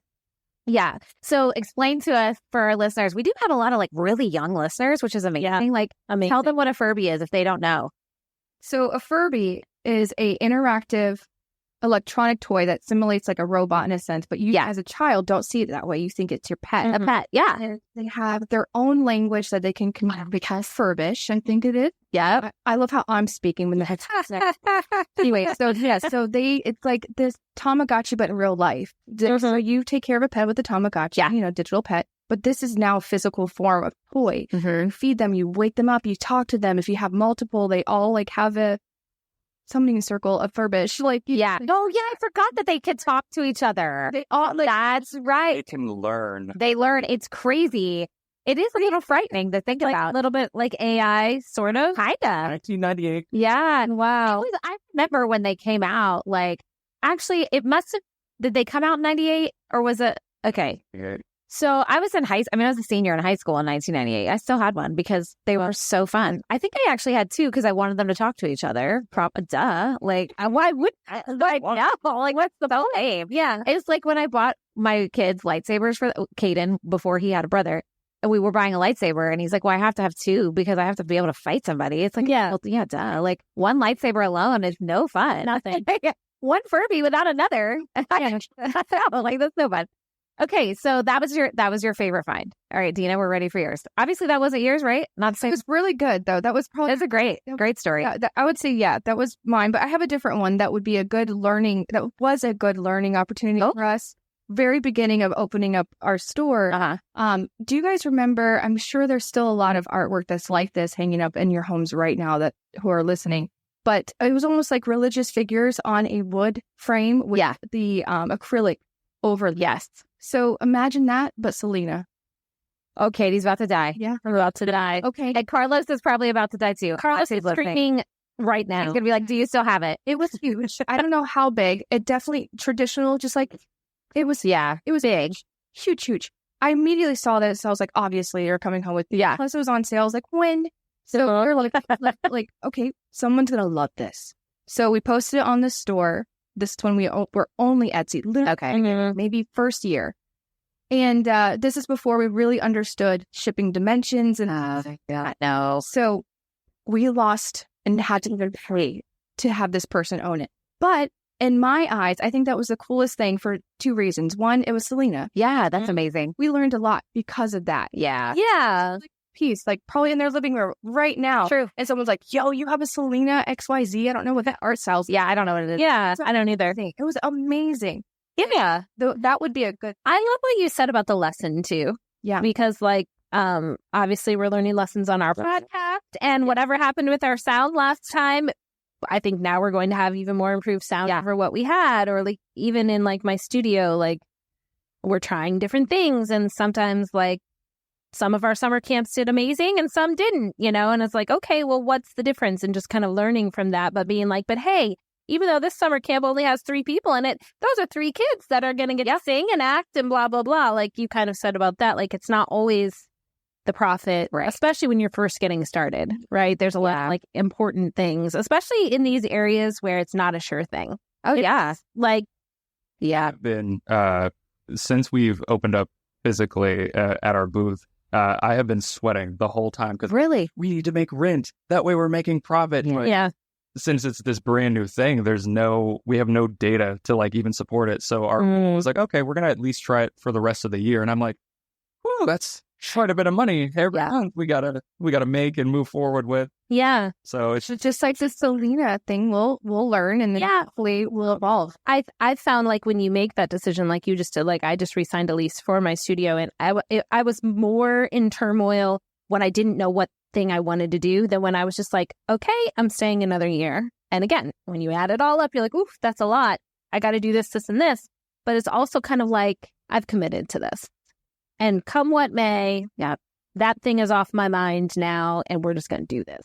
Speaker 1: So explain to us, for our listeners, we do have a lot of like really young listeners, which is amazing.
Speaker 2: Yeah.
Speaker 1: Like,
Speaker 2: Amazing.
Speaker 1: tell them what a Furby is if they don't know.
Speaker 4: So a Furby is a interactive electronic toy that simulates like a robot in a sense, but you as a child don't see it that way. You think it's your pet.
Speaker 1: A pet, yeah.
Speaker 4: And they have their own language that they can communicate, because Furbish, I think it is.
Speaker 1: Yeah.
Speaker 4: I love how I'm speaking when the head's next. Anyway, so it's like this Tamagotchi, but in real life. So you take care of a pet with a Tamagotchi, digital pet. but this is now a physical form of toy. You feed them, you wake them up, you talk to them. If you have multiple, they all like have a summoning circle of Furbish. Like,
Speaker 1: yeah. Oh, yeah. I forgot that they could talk to each other.
Speaker 4: They all, like,
Speaker 1: that's right.
Speaker 3: They can learn.
Speaker 1: They learn. It's crazy. It is a little frightening to think
Speaker 2: like,
Speaker 1: about.
Speaker 2: A little bit like AI, sort of.
Speaker 1: Kinda.
Speaker 3: 1998.
Speaker 1: Yeah.
Speaker 2: Wow.
Speaker 1: I remember when they came out, like, actually, it must have, did they come out in 98 or was it, okay.
Speaker 3: Yeah.
Speaker 1: So I was in I was a senior in high school in 1998. I still had one because they were so fun. I think I actually had two because I wanted them to talk to each other. Duh. Like, why would I? Like, no. Like, what's the point?
Speaker 2: Yeah.
Speaker 1: It's like when I bought my kids lightsabers for Caden before he had a brother. And we were buying a lightsaber and he's like, well, I have to have two because I have to be able to fight somebody. It's like, well, yeah, duh. Like one lightsaber alone is no fun.
Speaker 2: Nothing.
Speaker 1: One Furby without another. Like, that's no fun. Okay, so that was your favorite find. All right, Dina, we're ready for yours. Obviously, that wasn't yours, right? Not the same.
Speaker 4: It was really good, though. That was probably...
Speaker 1: That's a great story.
Speaker 4: Yeah, I would say, that was mine. But I have a different one that would be a good learning... That was a good learning opportunity for us. Very beginning of opening up our store. Do you guys remember... I'm sure there's still a lot of artwork that's like this hanging up in your homes right now who are listening. But it was almost like religious figures on a wood frame with the acrylic over.
Speaker 1: Yes.
Speaker 4: So imagine that, but Selena.
Speaker 1: Oh, Katie's about to die.
Speaker 4: Yeah.
Speaker 2: I'm about to die.
Speaker 4: Okay.
Speaker 1: And Carlos is probably about to die too.
Speaker 2: Carlos is streaming right now.
Speaker 1: He's going to be like, do you still have it?
Speaker 4: It was huge. I don't know how big. It definitely traditional, just like it was.
Speaker 1: Yeah.
Speaker 4: It was big. Huge. I immediately saw this. So I was like, obviously you're coming home with me.
Speaker 1: Yeah.
Speaker 4: Plus it was on sale. I was like, when? So we're like, okay, someone's going to love this. So we posted it on the store. This when we were only Etsy. Literally,
Speaker 1: Okay.
Speaker 4: Maybe first year. And this is before we really understood shipping dimensions. And
Speaker 1: no.
Speaker 4: So we lost and had to even pay to have this person own it. But in my eyes, I think that was the coolest thing for two reasons. One, it was Selena.
Speaker 1: Yeah, that's amazing.
Speaker 4: We learned a lot because of that.
Speaker 1: Yeah.
Speaker 2: Yeah.
Speaker 4: Piece, like probably in their living room right now.
Speaker 1: True.
Speaker 4: And someone's like, yo, you have a Selena XYZ. I don't know what that art style's.
Speaker 1: Yeah, I don't know what it is.
Speaker 2: Yeah, I don't either.
Speaker 4: It was amazing.
Speaker 2: Yeah.
Speaker 4: That would be a good...
Speaker 2: I love what you said about the lesson too.
Speaker 4: Yeah.
Speaker 2: Because like, obviously we're learning lessons on our podcast and whatever happened with our sound last time, I think now we're going to have even more improved sound over what we had, or like even in like my studio, like we're trying different things. And sometimes like some of our summer camps did amazing and some didn't, and it's like, okay, well, what's the difference? And just kind of learning from that, but being like, but hey, even though this summer camp only has 3 people in it, those are 3 kids that are going to get to sing and act and blah, blah, blah. Like you kind of said about that, like it's not always the profit, especially when you're first getting started, right? There's a lot of like important things, especially in these areas where it's not a sure thing.
Speaker 1: Oh, yeah.
Speaker 2: Like,
Speaker 3: I've been, since we've opened up physically at our booth, I have been sweating the whole time because
Speaker 1: really
Speaker 3: we need to make rent. That way we're making profit.
Speaker 2: Yeah.
Speaker 3: Since it's this brand new thing, we have no data to like even support it. So our was like, okay, we're going to at least try it for the rest of the year. And I'm like, whoa, that's quite a bit of money every month we gotta make and move forward with.
Speaker 2: Yeah.
Speaker 3: So it's
Speaker 4: just like the Selena thing. We'll learn and then hopefully we'll evolve.
Speaker 2: I've found like when you make that decision, like you just did, like I just re-signed a lease for my studio, and I was more in turmoil when I didn't know what thing I wanted to do than when I was just like, okay, I'm staying another year. And again, when you add it all up, you're like, oof, that's a lot. I got to do this, this, and this. But it's also kind of like I've committed to this. And come what may, that thing is off my mind now, and we're just going to do this.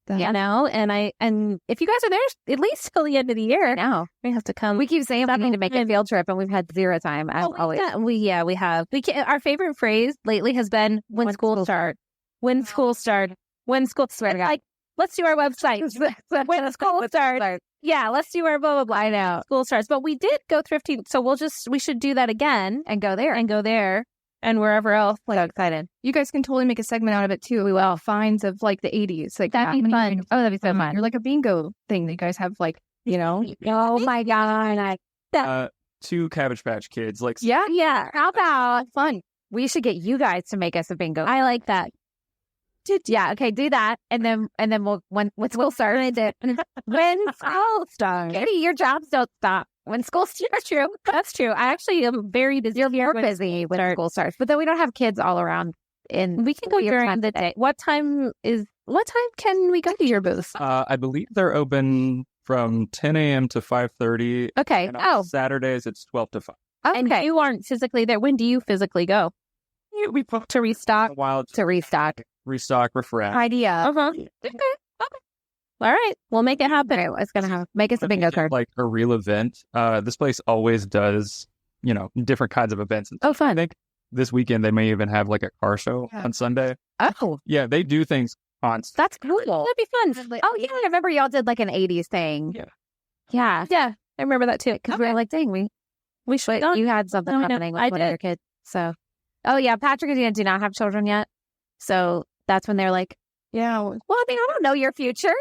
Speaker 2: And if you guys are there at least till the end of the year,
Speaker 1: now
Speaker 2: we have to come.
Speaker 1: We keep saying we need to make a field trip, and we've had zero time.
Speaker 2: We have. Our favorite phrase lately has been when school start. When school start. When school start. Like, let's do our website. When school start. Yeah, let's do our blah, blah, blah.
Speaker 1: I know.
Speaker 2: School starts. But we did go thrifting. So we should do that again.
Speaker 1: And go there.
Speaker 2: And wherever else.
Speaker 1: Like, so excited.
Speaker 4: You guys can totally make a segment out of it too. We will. Finds of like the 80s. Like
Speaker 2: that'd be fun.
Speaker 1: Oh, that'd be so fun.
Speaker 4: You're like a bingo thing that you guys have, like,
Speaker 1: Oh my God.
Speaker 3: 2 Cabbage Patch Kids. Like,
Speaker 1: Yeah. How about
Speaker 4: fun?
Speaker 1: We should get you guys to make us a bingo.
Speaker 2: I like that.
Speaker 1: Yeah, okay, do that. And then we'll start. When school starts. Katie, your jobs don't stop. when school starts.
Speaker 2: True. That's true. I actually am very busy.
Speaker 1: You're busy when school starts, but then we don't have kids all around.
Speaker 2: We can go during the day. What time can we go to your booth?
Speaker 3: I believe they're open from 10 a.m. to 5:30.
Speaker 1: Okay.
Speaker 3: And on Saturdays, it's 12 to 5.
Speaker 1: Okay.
Speaker 2: And you aren't physically there. When do you physically go?
Speaker 3: We put
Speaker 2: To restock?
Speaker 3: a while
Speaker 1: To restock.
Speaker 3: restock, refract.
Speaker 1: Idea.
Speaker 2: Uh-huh. Okay. All right. We'll make it happen.
Speaker 1: Okay, it's going to make us a bingo card.
Speaker 3: Like a real event. This place always does, different kinds of events.
Speaker 1: Oh, fun.
Speaker 3: I think this weekend they may even have like a car show on Sunday.
Speaker 1: Oh,
Speaker 3: Yeah, they do things constantly.
Speaker 1: that's cool.
Speaker 2: That'd be fun.
Speaker 1: Oh, yeah. I remember y'all did like an 80's thing.
Speaker 3: Yeah.
Speaker 1: Yeah.
Speaker 2: Yeah. I remember that too.
Speaker 1: Because we were like, dang, we should.
Speaker 2: Oh,
Speaker 1: You had something
Speaker 2: no,
Speaker 1: happening with
Speaker 2: I
Speaker 1: one of
Speaker 2: did.
Speaker 1: your kids. So, oh, yeah. Patrick and Dina do not have children yet. So that's when they're like,
Speaker 4: Yeah.
Speaker 1: well, I mean, I don't know your future.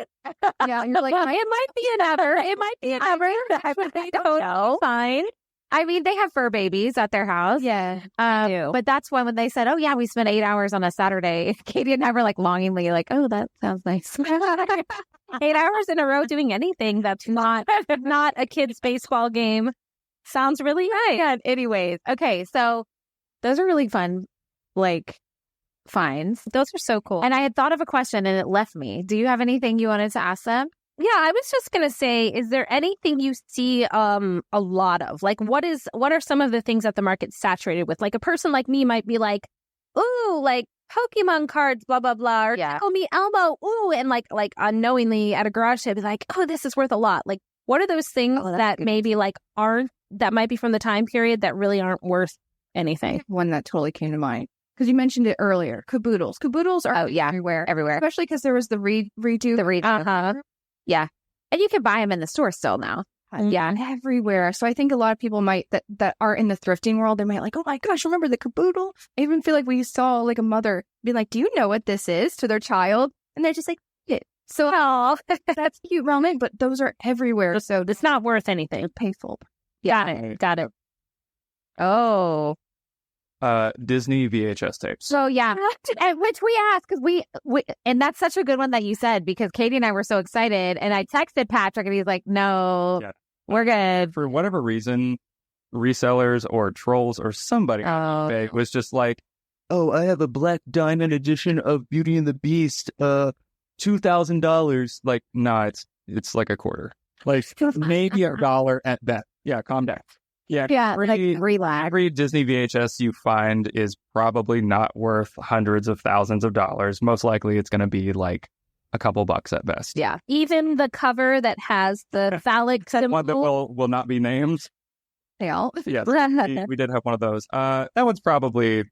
Speaker 4: Yeah. You're like,
Speaker 1: It might be another. It might be another. I don't know.
Speaker 2: Fine.
Speaker 1: I mean, they have fur babies at their house.
Speaker 4: yeah.
Speaker 2: do.
Speaker 1: But that's when they said, oh, yeah, we spent 8 hours on a Saturday. Katie and I were like longingly like, oh, that sounds nice.
Speaker 2: 8 hours in a row doing anything that's not a kid's baseball game sounds really nice.
Speaker 1: Yeah, anyways. Okay. So those are really fun, like, finds.
Speaker 2: Those are so cool.
Speaker 1: And I had thought of a question and it left me. Do you have anything you wanted to ask them?
Speaker 2: Yeah, I was just gonna say, is there anything you see a lot of? Like, what are some of the things that the market's saturated with? Like, a person like me might be like, ooh, like Pokemon cards, blah blah blah, or Tickle Me Elmo, ooh, and like unknowingly at a garage sale, be like, oh, this is worth a lot. Like, what are those things that maybe like aren't, that might be from the time period that really aren't worth anything?
Speaker 4: One that totally came to mind because you mentioned it earlier. Caboodles. Caboodles are everywhere, especially because there was the redo.
Speaker 1: The read. Yeah. And you can buy them in the store still now.
Speaker 4: Yeah, everywhere. So I think a lot of people might that are in the thrifting world, they might like, oh my gosh, remember the caboodle? I even feel like we saw like a mother be like, do you know what this is to their child? And they're just like, it. So that's a cute moment, but those are everywhere. So
Speaker 2: It's not worth anything.
Speaker 4: painful.
Speaker 2: Got it.
Speaker 1: Oh.
Speaker 3: Disney VHS tapes.
Speaker 1: So, yeah. And which we asked because we, and that's such a good one that you said because Katie and I were so excited. And I texted Patrick and he's like, no, we're good.
Speaker 3: For whatever reason, resellers or trolls or somebody on eBay was just like, oh, I have a black diamond edition of Beauty and the Beast, $2,000. Like, nah, it's like a quarter. Like, maybe $1 at best. Yeah, calm down. Yeah,
Speaker 1: Relax.
Speaker 3: every Disney VHS you find is probably not worth hundreds of thousands of dollars. Most likely it's going to be like a couple bucks at best.
Speaker 1: Yeah.
Speaker 2: Even the cover that has the phallic symbol.
Speaker 3: One that will not be named.
Speaker 4: They all.
Speaker 3: Yes, we did have one of those. That one's probably,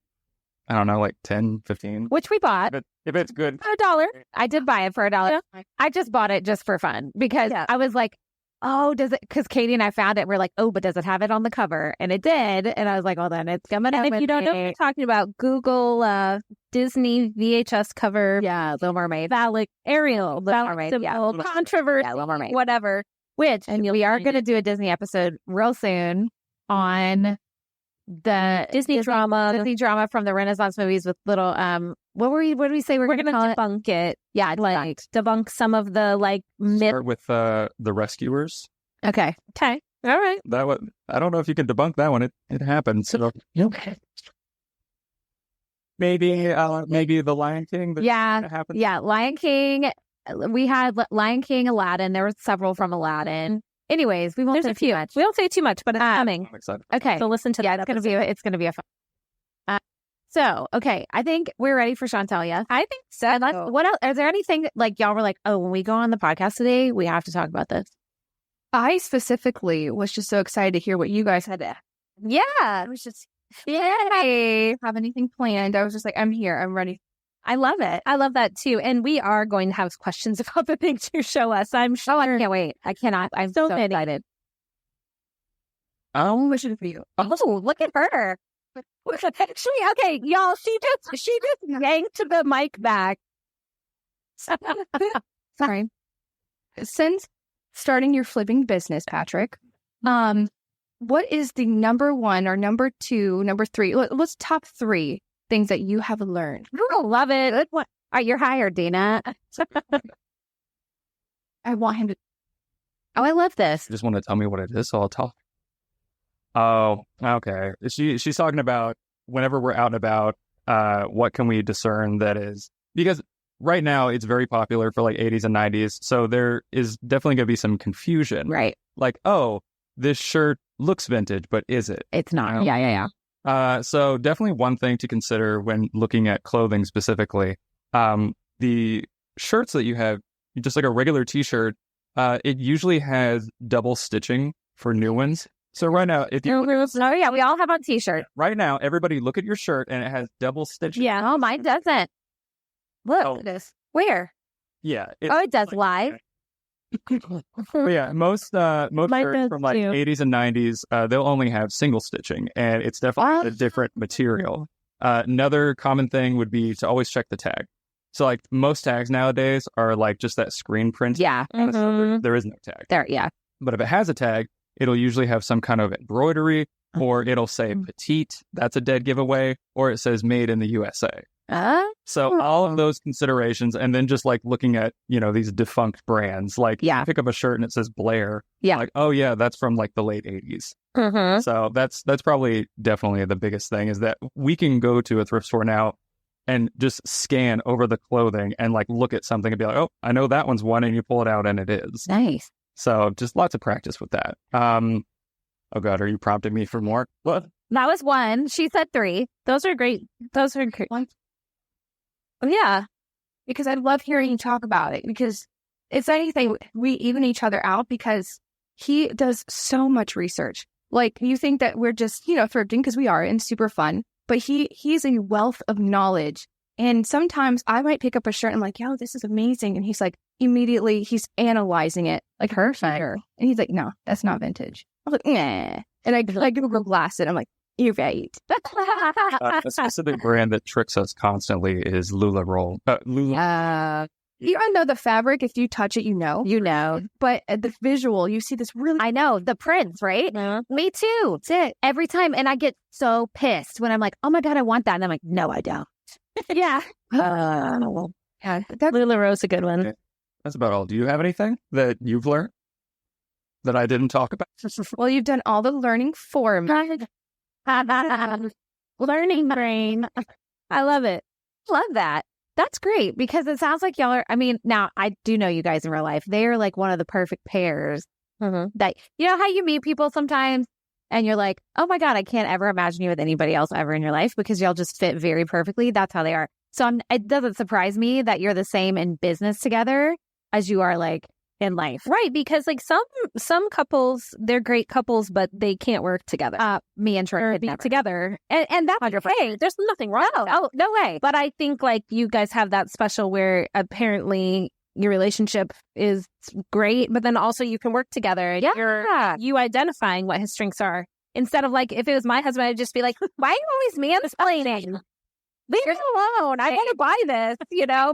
Speaker 3: I don't know, like 10, 15.
Speaker 1: Which we bought.
Speaker 3: If it's good.
Speaker 1: For $1. I did buy it for $1.
Speaker 2: Yeah.
Speaker 1: I just bought it just for fun because I was like, oh, does it? Because Katie and I found it. We're like, oh, but does it have it on the cover? And it did. And I was like, well, then it's coming up.
Speaker 2: And if you don't know what we're talking about, Google Disney VHS cover.
Speaker 1: Yeah, Little Mermaid.
Speaker 2: Phallic Ariel.
Speaker 1: Little Mermaid.
Speaker 2: Symbol, controversy.
Speaker 1: Yeah, Little Mermaid.
Speaker 2: Whatever.
Speaker 1: And we are going to do a Disney episode real soon on the
Speaker 2: Disney drama
Speaker 1: from the Renaissance movies with little what did we say we're going to
Speaker 2: debunk it.
Speaker 1: Yeah,
Speaker 2: like debunk some of the like myths.
Speaker 3: Start with the Rescuers.
Speaker 1: Okay.
Speaker 2: All right.
Speaker 3: That one, I don't know if you can debunk that one. It happens. So, maybe the Lion King. Happened.
Speaker 1: Yeah, Lion King. We had Lion King, Aladdin. There were several from Aladdin. Anyways, we won't say too much.
Speaker 2: We won't say too much, but it's coming.
Speaker 3: I'm excited.
Speaker 1: Okay.
Speaker 2: So listen to that.
Speaker 1: It's gonna be a fun. So, okay, I think we're ready for Chantalia.
Speaker 2: I think so.
Speaker 1: What else? Is there anything like y'all were like, oh, when we go on the podcast today, we have to talk about this?
Speaker 4: I specifically was just so excited to hear what you guys had to.
Speaker 2: Yeah.
Speaker 4: I was just, have anything planned. I was just like, I'm here. I'm ready.
Speaker 2: I love it. I love that too. And we are going to have questions about the things you show us. I'm sure.
Speaker 1: Oh, I can't wait. I cannot. I'm so excited.
Speaker 4: What should it be?
Speaker 1: Oh, look at her.
Speaker 2: Okay, y'all, she just yanked the mic back.
Speaker 4: Sorry. Since starting your flipping business, Patrick, what is the number one or number two, number three? What's top three things that you have learned?
Speaker 1: I love it. What? You're hired, Dina.
Speaker 4: I want him to.
Speaker 1: Oh, I love this.
Speaker 3: You just want to tell me what it is, so I'll talk. Oh, okay. She's talking about whenever we're out and about, what can we discern that is, because right now it's very popular for like 80s and 90s. So there is definitely going to be some confusion.
Speaker 1: Right.
Speaker 3: Like, oh, this shirt looks vintage, but is it?
Speaker 1: It's not.
Speaker 3: You know?
Speaker 1: Yeah.
Speaker 3: So definitely one thing to consider when looking at clothing specifically, the shirts that you have, just like a regular t-shirt, it usually has double stitching for new ones. So right now, if you
Speaker 1: we all have on t-shirt.
Speaker 3: Right now, everybody look at your shirt and it has double stitching.
Speaker 1: Yeah. Oh, mine doesn't. Look
Speaker 2: at this.
Speaker 1: Where?
Speaker 3: Yeah.
Speaker 1: It does live.
Speaker 3: But yeah, most shirts from like 80s and 90s, they'll only have single stitching, and it's definitely a different material. Another common thing would be to always check the tag. So like most tags nowadays are like just that screen print.
Speaker 1: Yeah.
Speaker 3: There is no tag.
Speaker 1: Yeah.
Speaker 3: But if it has a tag, it'll usually have some kind of embroidery, or it'll say petite. That's a dead giveaway. Or it says made in the USA. So all of those considerations, and then just like looking at, these defunct brands, like pick up a shirt and it says Blair.
Speaker 1: Yeah.
Speaker 3: Like, oh yeah, that's from like the late 80s. So that's probably definitely the biggest thing, is that we can go to a thrift store now and just scan over the clothing and like look at something and be like, oh, I know that one's one, and you pull it out and it is.
Speaker 1: Nice.
Speaker 3: So just lots of practice with that. Oh God, are you prompting me for more? What?
Speaker 1: That was one. She said 3.
Speaker 2: Those are great.
Speaker 4: Yeah, because I love hearing you talk about it, because it's anything, we even each other out, because he does so much research. Like, you think that we're just, thrifting, because we are, and super fun, but he's a wealth of knowledge. And sometimes I might pick up a shirt and I'm like, yo, this is amazing. And he's like, immediately he's analyzing it, like her finger. And he's like, no, that's not vintage. I was like, nah. And I Google Glass it. I'm like, you're right.
Speaker 3: A specific brand that tricks us constantly is LuLaRoll.
Speaker 4: You know the fabric. If you touch it, you know. But the visual, you see this really.
Speaker 1: I know the prints, right? Me too.
Speaker 4: That's it.
Speaker 1: Every time, and I get so pissed when I'm like, oh my God, I want that, and I'm like, no, I don't.
Speaker 2: Yeah.
Speaker 4: Yeah.
Speaker 2: LuLaRoll's a good one.
Speaker 3: Okay. That's about all. Do you have anything that you've learned that I didn't talk about?
Speaker 4: Well, you've done all the learning for me.
Speaker 2: Learning brain. I love it.
Speaker 1: Love that. That's great, because it sounds like y'all are, now I do know you guys in real life. They are like one of the perfect pairs that, how you meet people sometimes and you're like, oh my God, I can't ever imagine you with anybody else ever in your life, because y'all just fit very perfectly. That's how they are. So it doesn't surprise me that you're the same in business together as you are like in life.
Speaker 2: Right, because like some couples, they're great couples, but they can't work together.
Speaker 1: Me and Troy
Speaker 2: could be together. And that's okay. There's nothing wrong.
Speaker 1: Oh, no way.
Speaker 2: But I think like you guys have that special where apparently your relationship is great, but then also you can work together.
Speaker 1: Yeah.
Speaker 2: You identifying what his strengths are. Instead of like, if it was my husband, I'd just be like, why are you always mansplaining? Leave me alone. I want to buy this,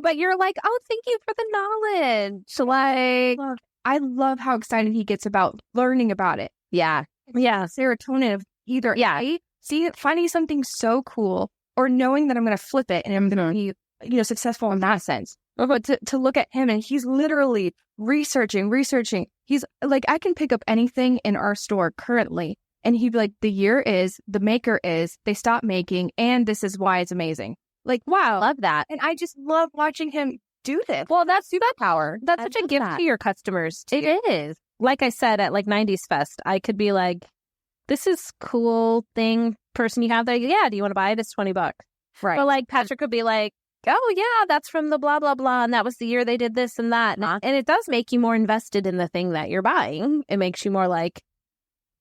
Speaker 2: but you're like, oh, thank you for the knowledge. Like,
Speaker 4: I love how excited he gets about learning about it.
Speaker 1: Yeah.
Speaker 4: Serotonin of either finding something so cool, or knowing that I'm going to flip it and I'm going to be, successful in that sense. But to look at him, and he's literally researching. He's like, I can pick up anything in our store currently, and he'd be like, the year is, the maker is, they stopped making, and this is why it's amazing. Like, wow.
Speaker 1: Love that.
Speaker 4: And I just love watching him do this.
Speaker 2: Well, that's that power. That's such a gift to your customers, too.
Speaker 1: It is.
Speaker 2: Like I said, at like 90's Fest, I could be like, this is cool person you have there. Yeah, do you want to buy it? It's $20.
Speaker 1: Right.
Speaker 2: But like Patrick would be like, oh yeah, that's from the blah, blah, blah. And that was the year they did this and that. And it does make you more invested in the thing that you're buying. It makes you more like,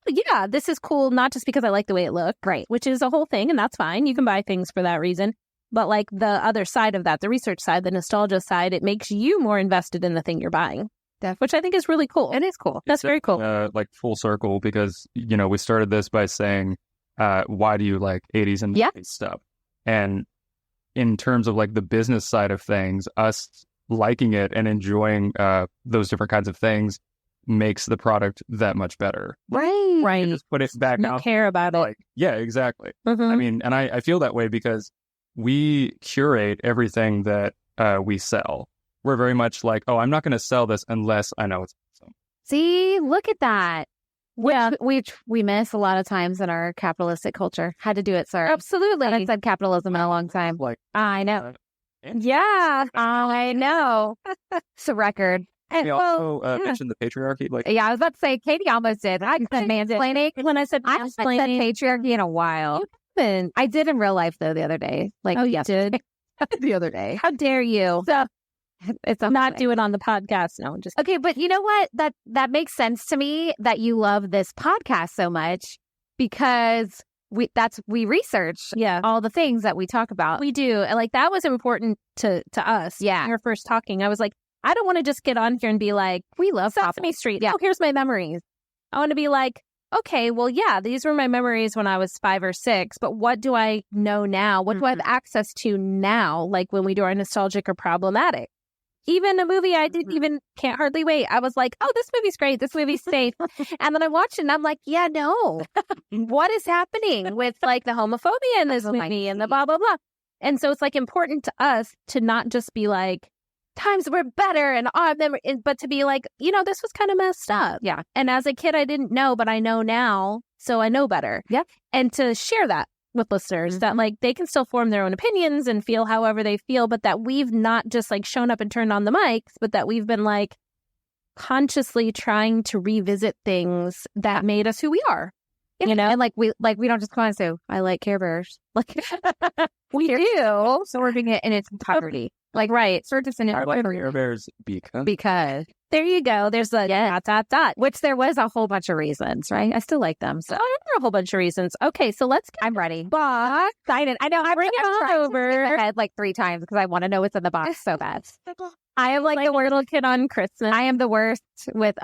Speaker 2: yeah, this is cool, not just because I like the way it looked, right? Which is a whole thing, and that's fine. You can buy things for that reason. But like the other side of that, the research side, the nostalgia side, it makes you more invested in the thing you're buying, which I think is really cool.
Speaker 1: It is cool.
Speaker 2: That's very cool.
Speaker 3: Like full circle, because, we started this by saying, why do you like 80s and 90s stuff? And in terms of like the business side of things, us liking it and enjoying those different kinds of things makes the product that much better.
Speaker 2: Right.
Speaker 3: Just put it back
Speaker 2: you
Speaker 3: out.
Speaker 2: Care about it.
Speaker 3: Yeah, exactly. And I feel that way because we curate everything that we sell. We're very much like, oh, I'm not going to sell this unless I know it's awesome.
Speaker 1: See, look at that. Which we miss a lot of times in our capitalistic culture. Had to do it, sir.
Speaker 2: Absolutely.
Speaker 1: I haven't said capitalism in a long time. I know.
Speaker 2: Yeah,
Speaker 1: I know. It's a record.
Speaker 3: We also mentioned the patriarchy.
Speaker 1: I was about to say, Katie almost did. I said mansplaining.
Speaker 2: When I said
Speaker 1: I haven't said patriarchy in a while. I did in real life, though, the other day.
Speaker 2: You did?
Speaker 1: The other day.
Speaker 2: How dare you?
Speaker 1: So, it's
Speaker 2: not do it on the podcast. No, just
Speaker 1: okay. But you know what? That makes sense to me that you love this podcast so much because we research all the things that we talk about.
Speaker 2: We do. And that was important to us.
Speaker 1: Yeah.
Speaker 2: When we were first talking, I was like, I don't want to just get on here and be like, we love Sesame Street.
Speaker 1: Yeah.
Speaker 2: Oh, here's my memories. I want to be like, okay, well, yeah, these were my memories when I was 5 or 6, but what do I know now? What do I have access to now? Like when we do our nostalgic or problematic. Even a movie I can't hardly wait. I was like, oh, this movie's great. This movie's safe. And then I watched it and I'm like, yeah, no. What is happening with the homophobia in this movie and the blah, blah, blah. And so it's important to us to not just be like, times were better and but to be like, this was kind of messed up.
Speaker 1: Yeah.
Speaker 2: And as a kid, I didn't know, but I know now. So I know better.
Speaker 1: Yeah.
Speaker 2: And to share that with listeners that they can still form their own opinions and feel however they feel, but that we've not just shown up and turned on the mics, but that we've been consciously trying to revisit things that made us who we are.
Speaker 1: And we don't just come and say, I like Care Bears.
Speaker 2: We do.
Speaker 1: Serving it in its entirety.
Speaker 2: Right.
Speaker 1: Service in
Speaker 3: I like Care Bears
Speaker 1: because
Speaker 2: there you go. There's the ...
Speaker 1: Which there was a whole bunch of reasons, right? I still like them. So
Speaker 2: there are a whole bunch of reasons. Okay, so
Speaker 1: I'm ready.
Speaker 2: Box.
Speaker 1: Excited. I know. I bring it
Speaker 2: over.
Speaker 1: I had 3 times because I want to know what's in the box so bad.
Speaker 2: I am the little kid on Christmas.
Speaker 1: I am the worst with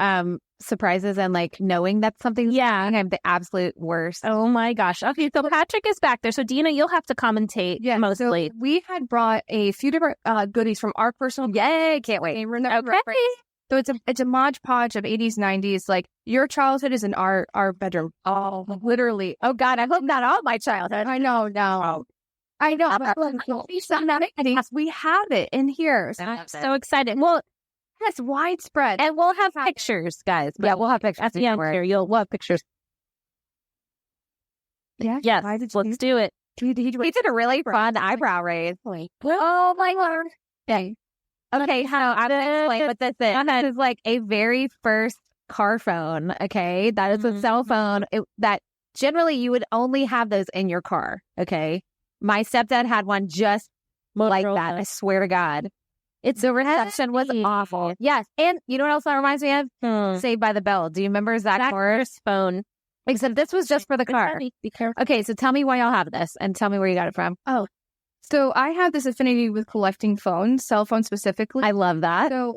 Speaker 1: surprises and knowing that something's wrong. I'm the absolute worst.
Speaker 2: Oh my gosh. Okay, so Patrick is back there. So Dina, you'll have to commentate mostly.
Speaker 4: So we had brought a few different goodies from our personal.
Speaker 1: Yay! Can't wait.
Speaker 2: Okay.
Speaker 4: So it's a Mod Podge of 80s, 90s. Your childhood is in our bedroom. Oh, literally.
Speaker 1: Oh God, I hope not all my childhood.
Speaker 4: I know. No. I know. We have it in here.
Speaker 2: I'm so excited. Well,
Speaker 4: it's widespread.
Speaker 2: And we'll have pictures, guys.
Speaker 1: Yeah, we'll have pictures.
Speaker 2: We'll have pictures.
Speaker 4: Yeah.
Speaker 2: Yes. Let's do it.
Speaker 1: He did a really fun eyebrow raise.
Speaker 2: Oh my Lord.
Speaker 1: Okay. Okay. I'm going to explain what this is. This is a very first car phone. Okay. That is a cell phone that generally you would only have those in your car. Okay. My stepdad had one just like that. I swear to God. The reception was awful. Yes. And you know what else that reminds me of? Saved by the Bell. Do you remember Zach Morris' phone? Except this was just for the car.
Speaker 2: Be careful.
Speaker 1: Okay. So tell me why y'all have this and tell me where you got it from.
Speaker 4: Oh, so I have this affinity with collecting phones, cell phones specifically.
Speaker 1: I love that.
Speaker 4: So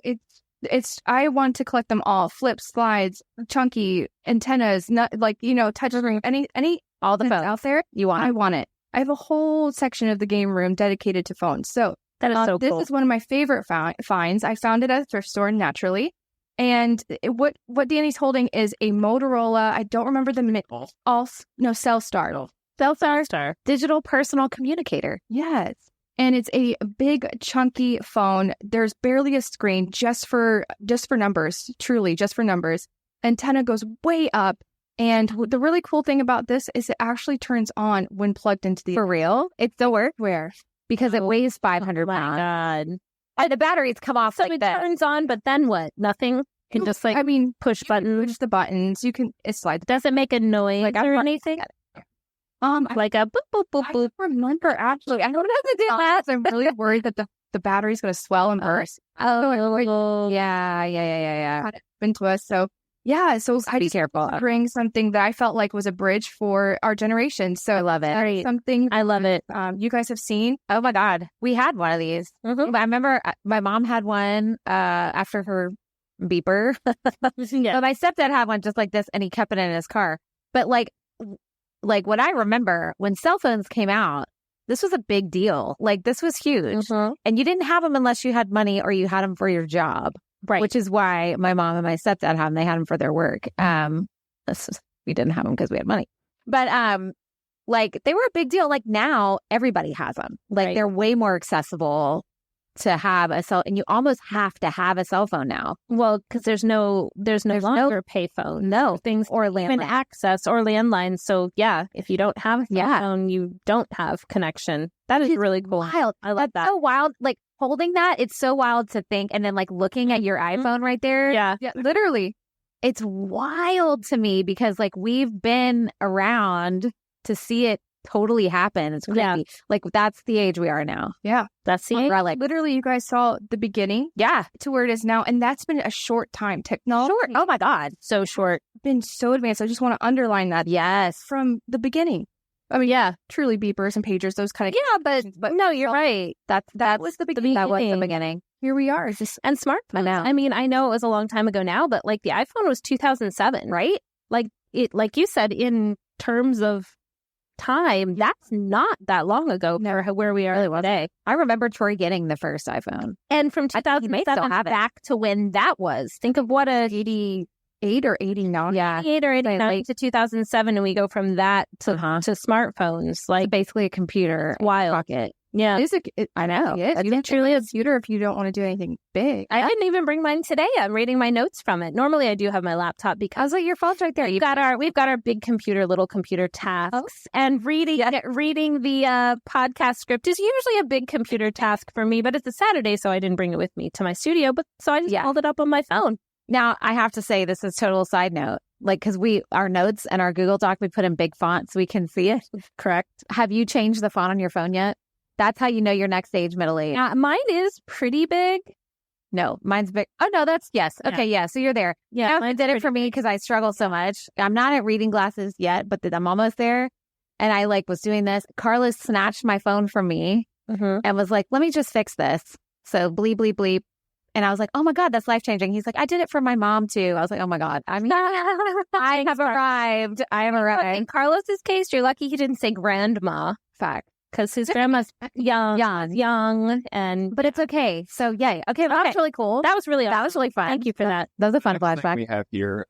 Speaker 4: I want to collect them all. Flips, slides, chunky, antennas, touchscreen, any
Speaker 1: all the phones
Speaker 4: out there. I want it. I have a whole section of the game room dedicated to phones. So
Speaker 2: that is so cool.
Speaker 4: This is one of my favorite finds. I found it at a thrift store naturally. And what Danny's holding is a Motorola. I don't remember the Cellstar.
Speaker 1: Cellstar. Digital personal communicator.
Speaker 4: Yes. And it's a big, chunky phone. There's barely a screen just for numbers, truly just for numbers. Antenna goes way up. And the really cool thing about this is it actually turns on when plugged into the...
Speaker 1: For real? It still works?
Speaker 4: Where?
Speaker 1: Because it weighs 500 pounds.
Speaker 2: Oh my God.
Speaker 1: And the batteries come off
Speaker 2: so it turns on, but then what? Nothing? You can just push buttons.
Speaker 4: Push the buttons. It slides.
Speaker 2: Does it make a noise or anything? Like a boop, boop, boop, boop.
Speaker 4: I remember, actually. I don't have to do that. I'm really worried that the battery's going to swell and burst.
Speaker 1: Oh, yeah.
Speaker 4: Got it into us. So, yeah. So
Speaker 1: I just careful.
Speaker 4: Bring something that I felt like was a bridge for our generation. So
Speaker 1: I love it.
Speaker 4: Something
Speaker 2: I love it.
Speaker 4: You guys have seen.
Speaker 1: Oh my God. We had one of these.
Speaker 2: Mm-hmm.
Speaker 1: I remember my mom had one after her beeper.
Speaker 2: Yeah.
Speaker 1: But my stepdad had one just like this and he kept it in his car. But like what I remember when cell phones came out, this was a big deal. This was huge.
Speaker 2: Mm-hmm.
Speaker 1: And you didn't have them unless you had money or you had them for your job.
Speaker 2: Right.
Speaker 1: Which is why my mom and my stepdad had them. They had them for their work. We didn't have them because we had money. But they were a big deal. Now everybody has them.
Speaker 2: Right.
Speaker 1: They're way more accessible. to have a cell, and you almost have to have a cell phone now.
Speaker 2: Well, because there's no longer payphone.
Speaker 1: No,
Speaker 2: things
Speaker 1: or
Speaker 2: landline access or landlines. So yeah, if you don't have a cell phone, you don't have connection. That is really cool.
Speaker 1: Wild.
Speaker 2: I love that.
Speaker 1: So wild. Like holding that, it's so wild to think, and then like looking at your iPhone right there.
Speaker 2: Yeah,
Speaker 4: literally.
Speaker 1: It's wild to me because like we've been around to see it totally happen. It's crazy.
Speaker 2: Yeah.
Speaker 1: Like that's the age we are now.
Speaker 4: Yeah.
Speaker 2: That's the age.
Speaker 1: Relic.
Speaker 4: Literally, you guys saw the beginning to where it is now. And that's been a short time. Technology.
Speaker 1: Short. Oh my God.
Speaker 2: So short.
Speaker 4: Been so advanced. I just want to underline that.
Speaker 1: Yes.
Speaker 4: From the beginning. I mean, truly beepers and pagers, those kind of.
Speaker 1: Yeah, but no, you're right. That was the beginning. That was the beginning.
Speaker 4: Here we are.
Speaker 2: And smartphones. I mean, I know it was a long time ago now, but like the iPhone was 2007, right? Like it, like you said, in terms of time, that's not that long ago. Never where we are today.
Speaker 1: I remember Troy getting the first iPhone,
Speaker 2: and from 2007 back to when that was. Think of what a
Speaker 4: 88 or 89.
Speaker 2: Yeah, 88 or 89 to 2007, and we go from that to smartphones, like
Speaker 1: basically a computer.
Speaker 2: Wild.
Speaker 1: Pocket.
Speaker 2: Yeah,
Speaker 1: I know.
Speaker 4: It truly is a computer if you don't want to do anything big.
Speaker 2: I didn't even bring mine today. I'm reading my notes from it. Normally, I do have my laptop because
Speaker 1: your phone's right there.
Speaker 2: We've got our big computer, little computer tasks, and reading the podcast script is usually a big computer task for me. But it's a Saturday, so I didn't bring it with me to my studio. But so I just pulled it up on my phone.
Speaker 1: Now I have to say this is total side note. Like, because our notes and our Google Doc, we put in big font so we can see it.
Speaker 2: Correct.
Speaker 1: Have you changed the font on your phone yet? That's how you know you're next age middle age.
Speaker 2: Mine is pretty big.
Speaker 1: No, mine's big. Oh, no, that's yes. Okay, yeah. So you're there.
Speaker 2: Yeah.
Speaker 1: I did it for me because I struggle so much. I'm not at reading glasses yet, but I'm almost there. And I was doing this. Carlos snatched my phone from me and was like, let me just fix this. So bleep, bleep, bleep. And I was like, oh my God, that's life changing. He's like, I did it for my mom too. I was like, oh my God. I mean, I have arrived. I have arrived.
Speaker 2: In Carlos's case, you're lucky he didn't say grandma.
Speaker 1: Fact.
Speaker 2: Because his grandma's young, but it's okay. So yay. Okay, that was really cool. That was really fun. Thank you for that.
Speaker 1: That was a fun flashback.
Speaker 3: We have here.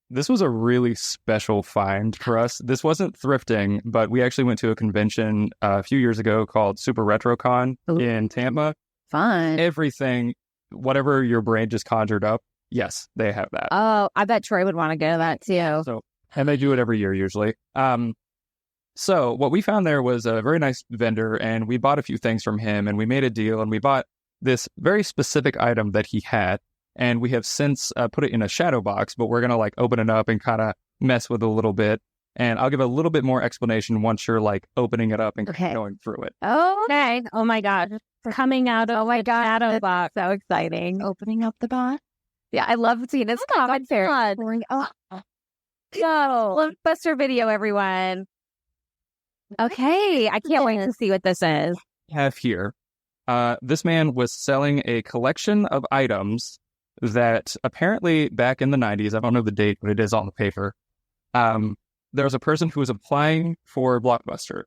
Speaker 3: This was a really special find for us. This wasn't thrifting, but we actually went to a convention a few years ago called Super RetroCon in Tampa.
Speaker 1: Fun.
Speaker 3: Everything, whatever your brain just conjured up, yes, they have that.
Speaker 1: Oh, I bet Troy would want to go to that too.
Speaker 3: So, and they do it every year usually. So what we found there was a very nice vendor, and we bought a few things from him, and we made a deal, and we bought this very specific item that he had, and we have since put it in a shadow box, but we're going to open it up and kind of mess with it a little bit. And I'll give a little bit more explanation once you're opening it up and going through it.
Speaker 2: Okay. Oh my God. Coming out of shadow box.
Speaker 1: So exciting.
Speaker 4: Opening up the box.
Speaker 1: Yeah, I love seeing this.
Speaker 2: Oh my God.
Speaker 1: Blockbuster video, everyone. Okay, I can't wait to see what this is.
Speaker 3: We have here, this man was selling a collection of items that apparently back in the 90s, I don't know the date, but it is on the paper, there was a person who was applying for Blockbuster,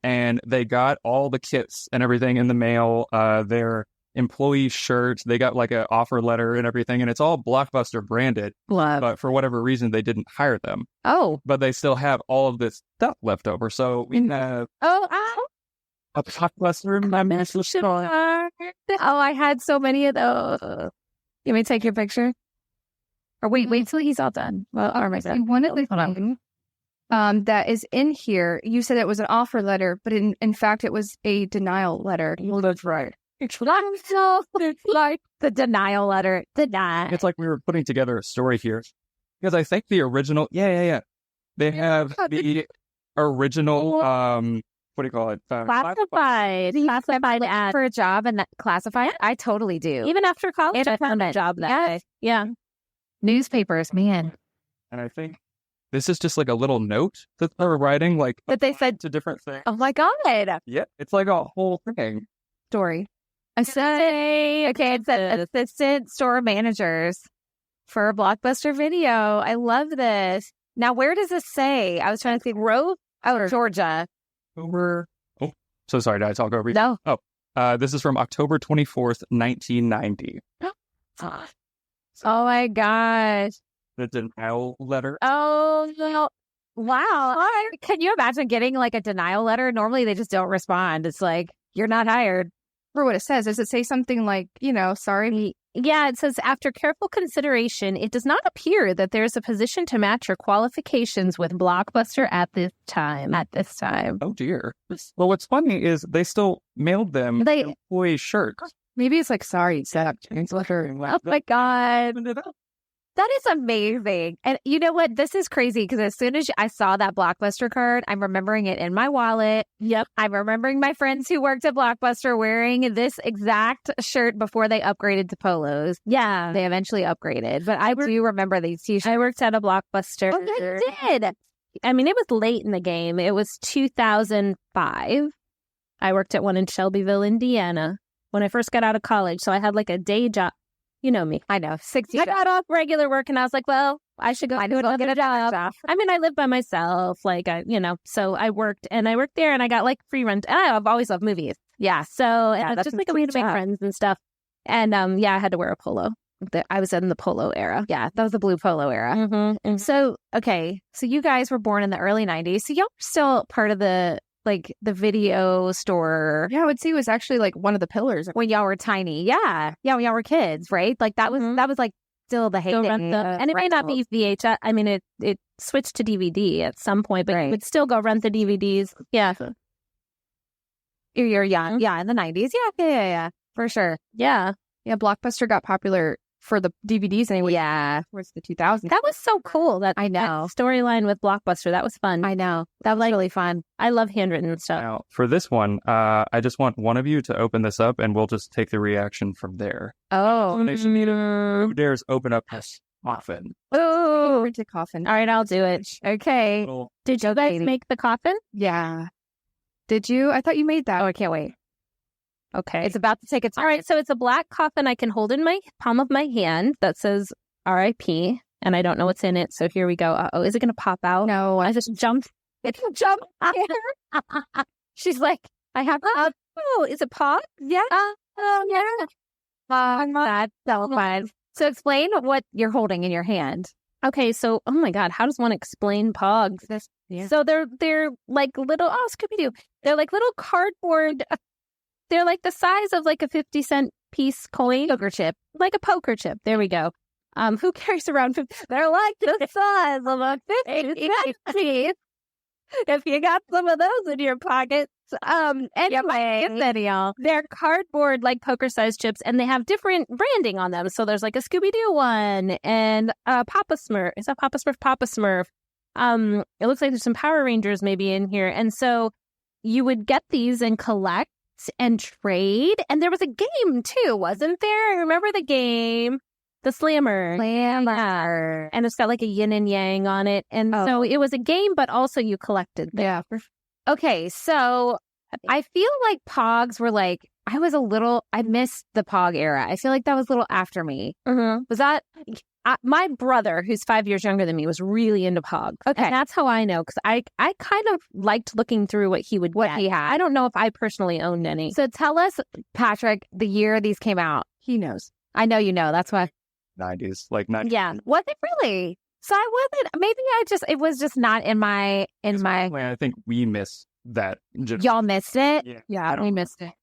Speaker 3: and they got all the kits and everything in the mail, their employee shirts, they got an offer letter and everything, and it's all Blockbuster branded.
Speaker 1: Love.
Speaker 3: But for whatever reason, they didn't hire them.
Speaker 1: Oh.
Speaker 3: But they still have all of this stuff left over. So we have a Blockbuster in my master store.
Speaker 1: Oh, I had so many of those. You want me to take your picture? Or wait till he's all done. Well, or my son.
Speaker 4: One at least that is in here. You said it was an offer letter, but in fact, it was a denial letter.
Speaker 3: Well, that's right.
Speaker 1: It's like the denial letter. Deny.
Speaker 3: It's like we were putting together a story here. Because I think the original, they have the original, what do you call it?
Speaker 1: Classified ad for a job and that classified. I totally do.
Speaker 2: Even after college, I found a job that day. Yeah.
Speaker 1: Newspapers, man.
Speaker 3: And I think this is just a little note that they were writing,
Speaker 1: that they said
Speaker 3: to different things.
Speaker 1: Oh my God.
Speaker 3: Yeah, it's like a whole thing.
Speaker 4: Story.
Speaker 1: It said assistant store managers for a Blockbuster video. I love this. Now, where does this say? I was trying to think. Grove? Oh, Georgia.
Speaker 3: So sorry, did I talk over you?
Speaker 1: No.
Speaker 3: This is from October 24th, 1990.
Speaker 1: Oh my gosh.
Speaker 3: The denial letter.
Speaker 1: Oh, no. Wow. Can you imagine getting a denial letter? Normally, they just don't respond. It's you're not hired.
Speaker 4: remember what it says. Does it say something like, sorry?
Speaker 2: Yeah, it says, after careful consideration, it does not appear that there is a position to match your qualifications with Blockbuster at this time.
Speaker 3: Oh, dear. Well, what's funny is they still mailed them employee shirts.
Speaker 4: Maybe it's like, sorry, Zach.
Speaker 1: Oh, my God. That is amazing. And you know what? This is crazy because as soon as I saw that Blockbuster card, I'm remembering it in my wallet.
Speaker 2: Yep.
Speaker 1: I'm remembering my friends who worked at Blockbuster wearing this exact shirt before they upgraded to polos.
Speaker 2: Yeah.
Speaker 1: They eventually upgraded. But I do remember these t-shirts.
Speaker 2: I worked at a Blockbuster.
Speaker 1: Oh, you did?
Speaker 2: I mean, it was late in the game. It was 2005. I worked at one in Shelbyville, Indiana, when I first got out of college. So I had like a day job. You know me.
Speaker 1: I know. 60.
Speaker 2: I got off regular work and I was like, well, I should go get a job. I mean, I live by myself. Like, so I worked there and I got like free rent. And I've always loved movies. Yeah. So it's just like a way to make friends and stuff. And I had to wear a polo. I was in the polo era.
Speaker 1: Yeah. That was the blue polo era.
Speaker 2: Mm-hmm.
Speaker 1: So, okay. So you guys were born in the early 90s. So y'all were still part of the video store.
Speaker 4: Yeah, I would say it was actually like one of the pillars
Speaker 1: when y'all were tiny. Yeah, when y'all were kids, right? Like that was like still the heyday.
Speaker 2: And it may not be VHS. I mean, it switched to DVD at some point, but you would still go rent the DVDs. Yeah,
Speaker 1: you're young. Yeah, in the 90s. Yeah, for sure.
Speaker 2: Yeah.
Speaker 4: Blockbuster got popular for the DVDs anyway.
Speaker 1: Yeah,
Speaker 4: towards the 2000s.
Speaker 2: That was so cool.
Speaker 1: I know.
Speaker 2: That storyline with Blockbuster. That was fun.
Speaker 1: I know. That was really fun.
Speaker 2: I love handwritten stuff.
Speaker 3: Now, for this one, I just want one of you to open this up, and we'll just take the reaction from there.
Speaker 1: Oh,
Speaker 3: who dares open up this coffin?
Speaker 1: Oh,
Speaker 4: printed coffin.
Speaker 2: All right, I'll do it.
Speaker 1: Okay.
Speaker 2: Did you guys make the coffin?
Speaker 4: Yeah. Did you? I thought you made that.
Speaker 1: Oh, I can't wait.
Speaker 2: Okay.
Speaker 1: It's about to take its...
Speaker 2: All right, so it's a black coffin I can hold in my palm of my hand that says R.I.P. and I don't know what's in it. So here we go. Uh-oh, is it going to pop out?
Speaker 1: No.
Speaker 2: I just jumped.
Speaker 1: It jumped. She's like, I have...
Speaker 2: Oh, is it Pogs?
Speaker 1: Yeah. Yeah. That's so fun. So explain what you're holding in your hand.
Speaker 2: Okay, so, oh my God, how does one explain Pogs? So they're like little, Scooby-Doo. They're like little cardboard... They're like the size of like a 50-cent piece coin.
Speaker 1: Poker chip.
Speaker 2: Like a poker chip. There we go. Who carries around 50? They're like the size of a 50-cent piece. If you got some of those in your pockets. Anyway, they're cardboard like poker-sized chips, and they have different branding on them. So there's like a Scooby-Doo one and a Papa Smurf. Is that Papa Smurf? Papa Smurf. It looks like there's some Power Rangers maybe in here. And so you would get these and collect and trade. And there was a game too, wasn't there? I remember the game, the Slammer. And it's got like a yin and yang on it. And so it was a game, but also you collected them.
Speaker 1: Yeah. Okay, so I feel like Pogs were like, I missed the Pog era. I feel like that was a little after me.
Speaker 2: Mm-hmm.
Speaker 1: Was that...
Speaker 2: my brother, who's 5 years younger than me, was really into Pogs.
Speaker 1: Okay.
Speaker 2: And that's how I know, because I kind of liked looking through what he had. I don't know if I personally owned any.
Speaker 1: So tell us, Patrick, the year these came out.
Speaker 4: He knows.
Speaker 1: I know you know. That's why.
Speaker 3: 90s, like 90s.
Speaker 1: Yeah. Was it really? So I wasn't. Maybe it was just not in my.
Speaker 3: I think we missed that.
Speaker 1: Y'all missed it?
Speaker 4: Yeah, we missed it.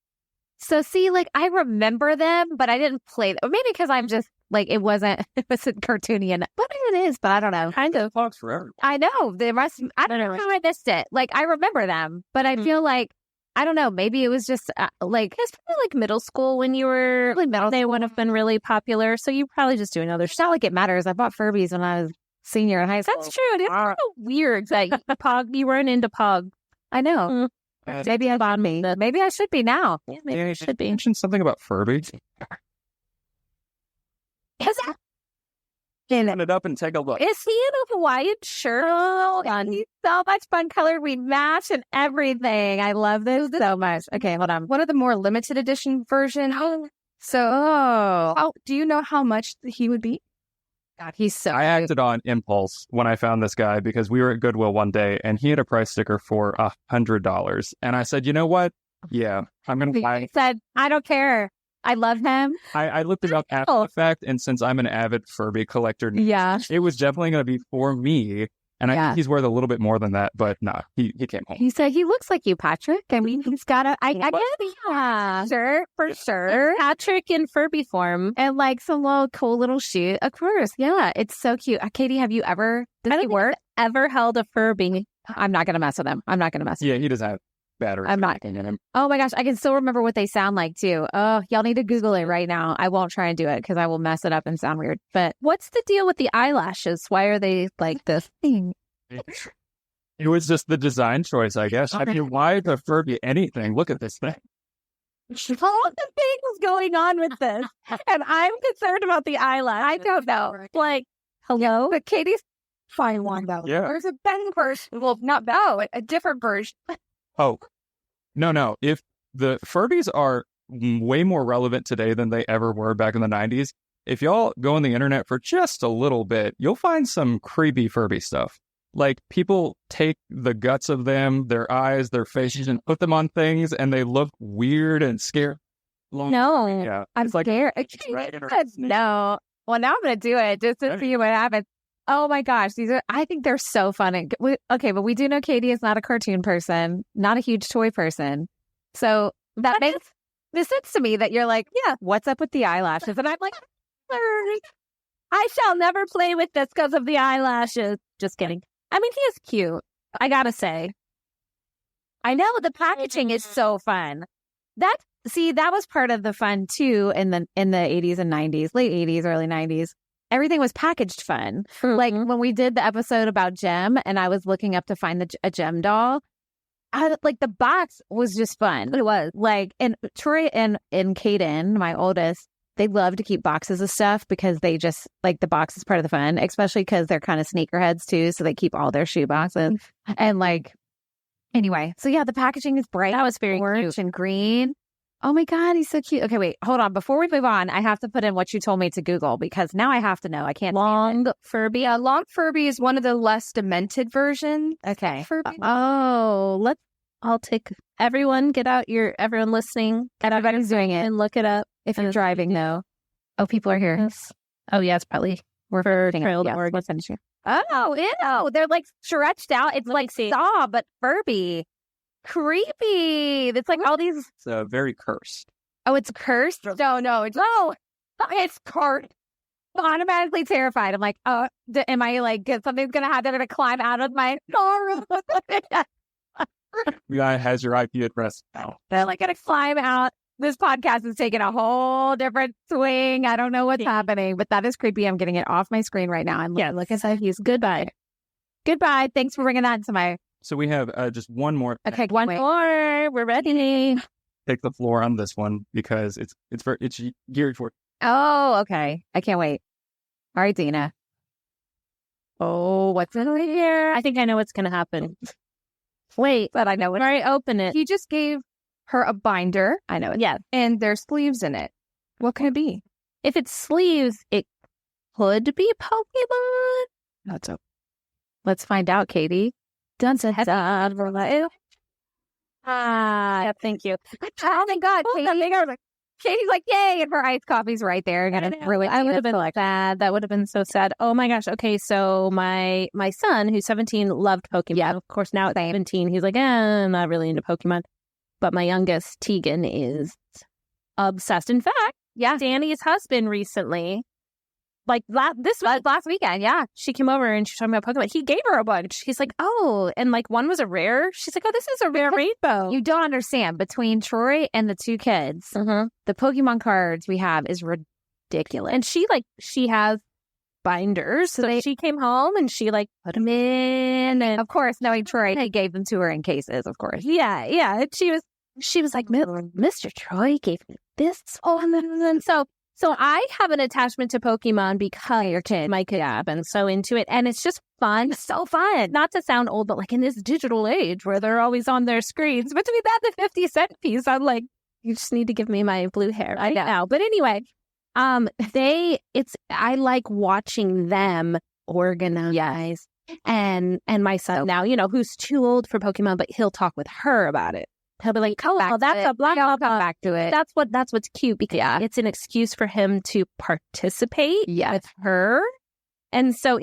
Speaker 1: So see, like I remember them, but I didn't play them. Or maybe because I'm just like it wasn't cartoony enough. But it is, but I don't know.
Speaker 2: Kind of.
Speaker 3: Pogs forever.
Speaker 1: I know. I don't know how I missed it. Like I remember them, but I feel like I don't know. Maybe it was just like
Speaker 2: it's probably like middle school when you were they would have been really popular. So you probably just doing other
Speaker 1: stuff. It's not like it matters. I bought Furbies when I was senior in high school.
Speaker 2: That's true. It is kind of weird that you weren't into Pog.
Speaker 1: I know. Maybe I bought me. Maybe I should be now.
Speaker 2: Yeah, maybe I should be.
Speaker 3: Mention something about Furbies. Open it up and take a look.
Speaker 2: Is he in a Hawaiian shirt?
Speaker 1: Oh, he's so much fun colored. We match and everything. I love this so much. Okay, hold on.
Speaker 4: One of the more limited edition version. Do you know how much he would be?
Speaker 1: God, he's so
Speaker 3: I acted on impulse when I found this guy because we were at Goodwill one day and he had a price sticker for $100. And I said, you know what? Yeah, I'm going to buy.
Speaker 1: He said, I don't care. I love him.
Speaker 3: I looked it up after the fact. And since I'm an avid Furby collector,
Speaker 1: yeah,
Speaker 3: it was definitely going to be for me. And I think he's worth a little bit more than that, but nah, he came home.
Speaker 1: He said he looks like you, Patrick. I mean, he's got a, I guess, yeah, sure, for sure.
Speaker 2: Patrick in Furby form.
Speaker 1: And like some little cool little shoe. Of course, yeah, it's so cute. Katie, have you ever, does he work?
Speaker 2: Ever held a Furby.
Speaker 1: I'm not going to mess with him. I'm not going to mess with him.
Speaker 3: Yeah, he doesn't have battery.
Speaker 1: I'm not in him. Oh my gosh, I can still remember what they sound like too. Oh, y'all need to Google it right now. I won't try and do it because I will mess it up and sound weird. But
Speaker 2: what's the deal with the eyelashes? Why are they like this thing?
Speaker 3: It was just the design choice, I guess. I mean, why the Furby anything? Look at this thing.
Speaker 2: All the things going on with this. And I'm concerned about the eyelash.
Speaker 1: I don't know.
Speaker 2: Like, hello?
Speaker 4: But Katie's fine one though.
Speaker 3: Yeah.
Speaker 4: There's a better version. Well, not better, a different version.
Speaker 3: Oh, no. If the Furbies are way more relevant today than they ever were back in the 90s, if y'all go on the internet for just a little bit, you'll find some creepy Furby stuff. Like, people take the guts of them, their eyes, their faces, and put them on things, and they look weird and scary.
Speaker 2: No,
Speaker 3: Yeah.
Speaker 1: I'm scared. No. Well, now I'm going to do it just to see what happens. Oh my gosh. I think they're so fun. Okay, but we do know Katie is not a cartoon person, not a huge toy person. So that makes this sense to me that you're like, yeah, what's up with the eyelashes? And I'm like,
Speaker 2: I shall never play with this because of the eyelashes. Just kidding. I mean, he is cute. I gotta say.
Speaker 1: I know the packaging is so fun. That was part of the fun too in the 80s and 90s, late 80s, early 90s. Everything was packaged fun. Mm-hmm. Like when we did the episode about Gem and I was looking up to find a Gem doll, the box was just fun.
Speaker 2: It was.
Speaker 1: Like, and Troy and Kaden, my oldest, they love to keep boxes of stuff because they just, like, the box is part of the fun, especially because they're kind of sneakerheads too. So they keep all their shoe boxes. And anyway. So yeah, the packaging is bright.
Speaker 2: That was very
Speaker 1: orange
Speaker 2: cute.
Speaker 1: And green. Oh my God, he's so cute. Okay, wait, hold on. Before we move on, I have to put in what you told me to Google because now I have to know. I can't.
Speaker 2: Long Furby.
Speaker 4: Long Furby is one of the less demented versions.
Speaker 1: Okay.
Speaker 4: Furby.
Speaker 2: I'll take everyone listening.
Speaker 1: Everybody's doing it.
Speaker 2: And look it up.
Speaker 1: If you're driving, though. Oh, people are here.
Speaker 2: Yes. Oh, yeah, it's probably
Speaker 1: for
Speaker 2: Trail to Oregon.
Speaker 1: Let's finish here. Oh, ew. They're like stretched out. It's like Saw, but Furby. Creepy. It's like all these.
Speaker 3: It's very cursed.
Speaker 1: Oh, it's cursed? No. It's cursed. I'm automatically terrified. I'm like, oh, am I like, something's going to happen? They're going to climb out of my car.
Speaker 3: The guy has your IP address now.
Speaker 1: They're like going to climb out. This podcast is taking a whole different swing. I don't know what's happening, but that is creepy. I'm getting it off my screen right now. And look at that. Goodbye. Thanks for bringing that into my.
Speaker 3: So we have just one more.
Speaker 1: Okay, one more. We're ready.
Speaker 3: Take the floor on this one because it's geared for.
Speaker 1: Oh, okay. I can't wait. All right, Dina. Oh, what's in here?
Speaker 2: I think I know what's going to happen. Wait,
Speaker 1: but I know what.
Speaker 2: Before I open it.
Speaker 4: He just gave her a binder.
Speaker 1: I know it.
Speaker 2: Yeah.
Speaker 4: And there's sleeves in it. What can it be?
Speaker 2: If it's sleeves, it could be Pokemon.
Speaker 1: That's up. Let's find out, Katie.
Speaker 2: Yeah, thank you.
Speaker 1: Oh my God, Katie's like, yay, and her iced coffee's right there.
Speaker 2: I would have been sad. That would have been so sad. Oh my gosh. Okay, so my son, who's 17, loved Pokemon.
Speaker 1: Yeah.
Speaker 2: Of course, now at 17, he's like, I'm not really into Pokemon. But my youngest, Tegan, is obsessed. In fact, Danny's husband recently, this was last weekend, she came over and she's talking about Pokemon. He gave her a bunch. He's like, oh, and one was a rare. She's like, oh, this is a rare rainbow.
Speaker 1: You don't understand. Between Troy and the two kids, the Pokemon cards we have is ridiculous.
Speaker 2: And she has binders. So she came home and she put them in. And
Speaker 1: of course, knowing Troy, he gave them to her in cases, of course.
Speaker 2: Yeah. And she was like, Mr. Troy gave me this. Oh, and then So I have an attachment to Pokemon because your kid, my kid, have been so into it. And it's just fun. So fun. Not to sound old, but in this digital age where they're always on their screens, between that and the 50-cent piece, I'm like, you just need to give me my blue hair right now. But anyway, I like watching them organize. And my son now, who's too old for Pokemon, but he'll talk with her about it. He'll be like, oh, that's a black.
Speaker 1: I'll come back to it.
Speaker 2: That's what's cute because it's an excuse for him to participate with her. And so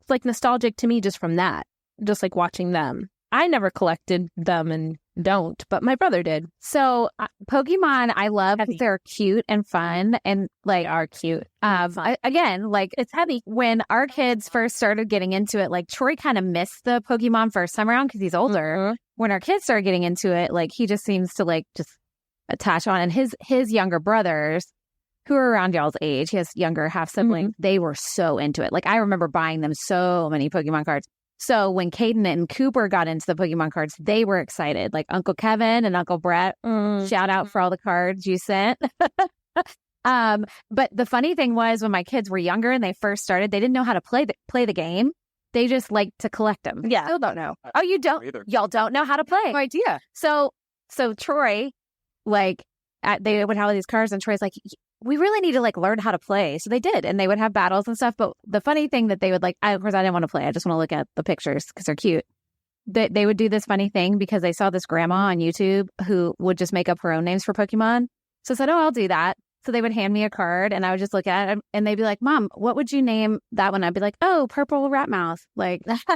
Speaker 2: It's like nostalgic to me just from that, just like watching them. I never collected them and don't, but my brother did.
Speaker 1: So Pokemon, I love because they're cute and fun and like
Speaker 2: are cute.
Speaker 1: Again, like
Speaker 2: it's heavy.
Speaker 1: When our kids first started getting into it, like Troy kind of missed the Pokemon first time around because he's older.
Speaker 2: Mm-hmm.
Speaker 1: When our kids started getting into it, like he just seems to like just attach on. And his younger brothers, who are around y'all's age, he has younger half siblings, they were so into it. Like I remember buying them so many Pokemon cards. So when Caden and Cooper got into the Pokemon cards, they were excited. Like Uncle Kevin and Uncle Brett, shout out for all the cards you sent. But the funny thing was when my kids were younger and they first started, they didn't know how to play the game. They just like to collect them.
Speaker 4: Yeah. I still don't know.
Speaker 1: Oh, you don't? Y'all don't know how to play?
Speaker 4: No idea.
Speaker 1: So Troy, like, they would have all these cards and Troy's like, we really need to like learn how to play. So they did. And they would have battles and stuff. But the funny thing that they would like, of course, I didn't want to play. I just want to look at the pictures because they're cute. They would do this funny thing because they saw this grandma on YouTube who would just make up her own names for Pokemon. So I said, oh, I'll do that. So they would hand me a card and I would just look at it and they'd be like, Mom, what would you name that one? I'd be like, oh, purple rat mouth. Like, to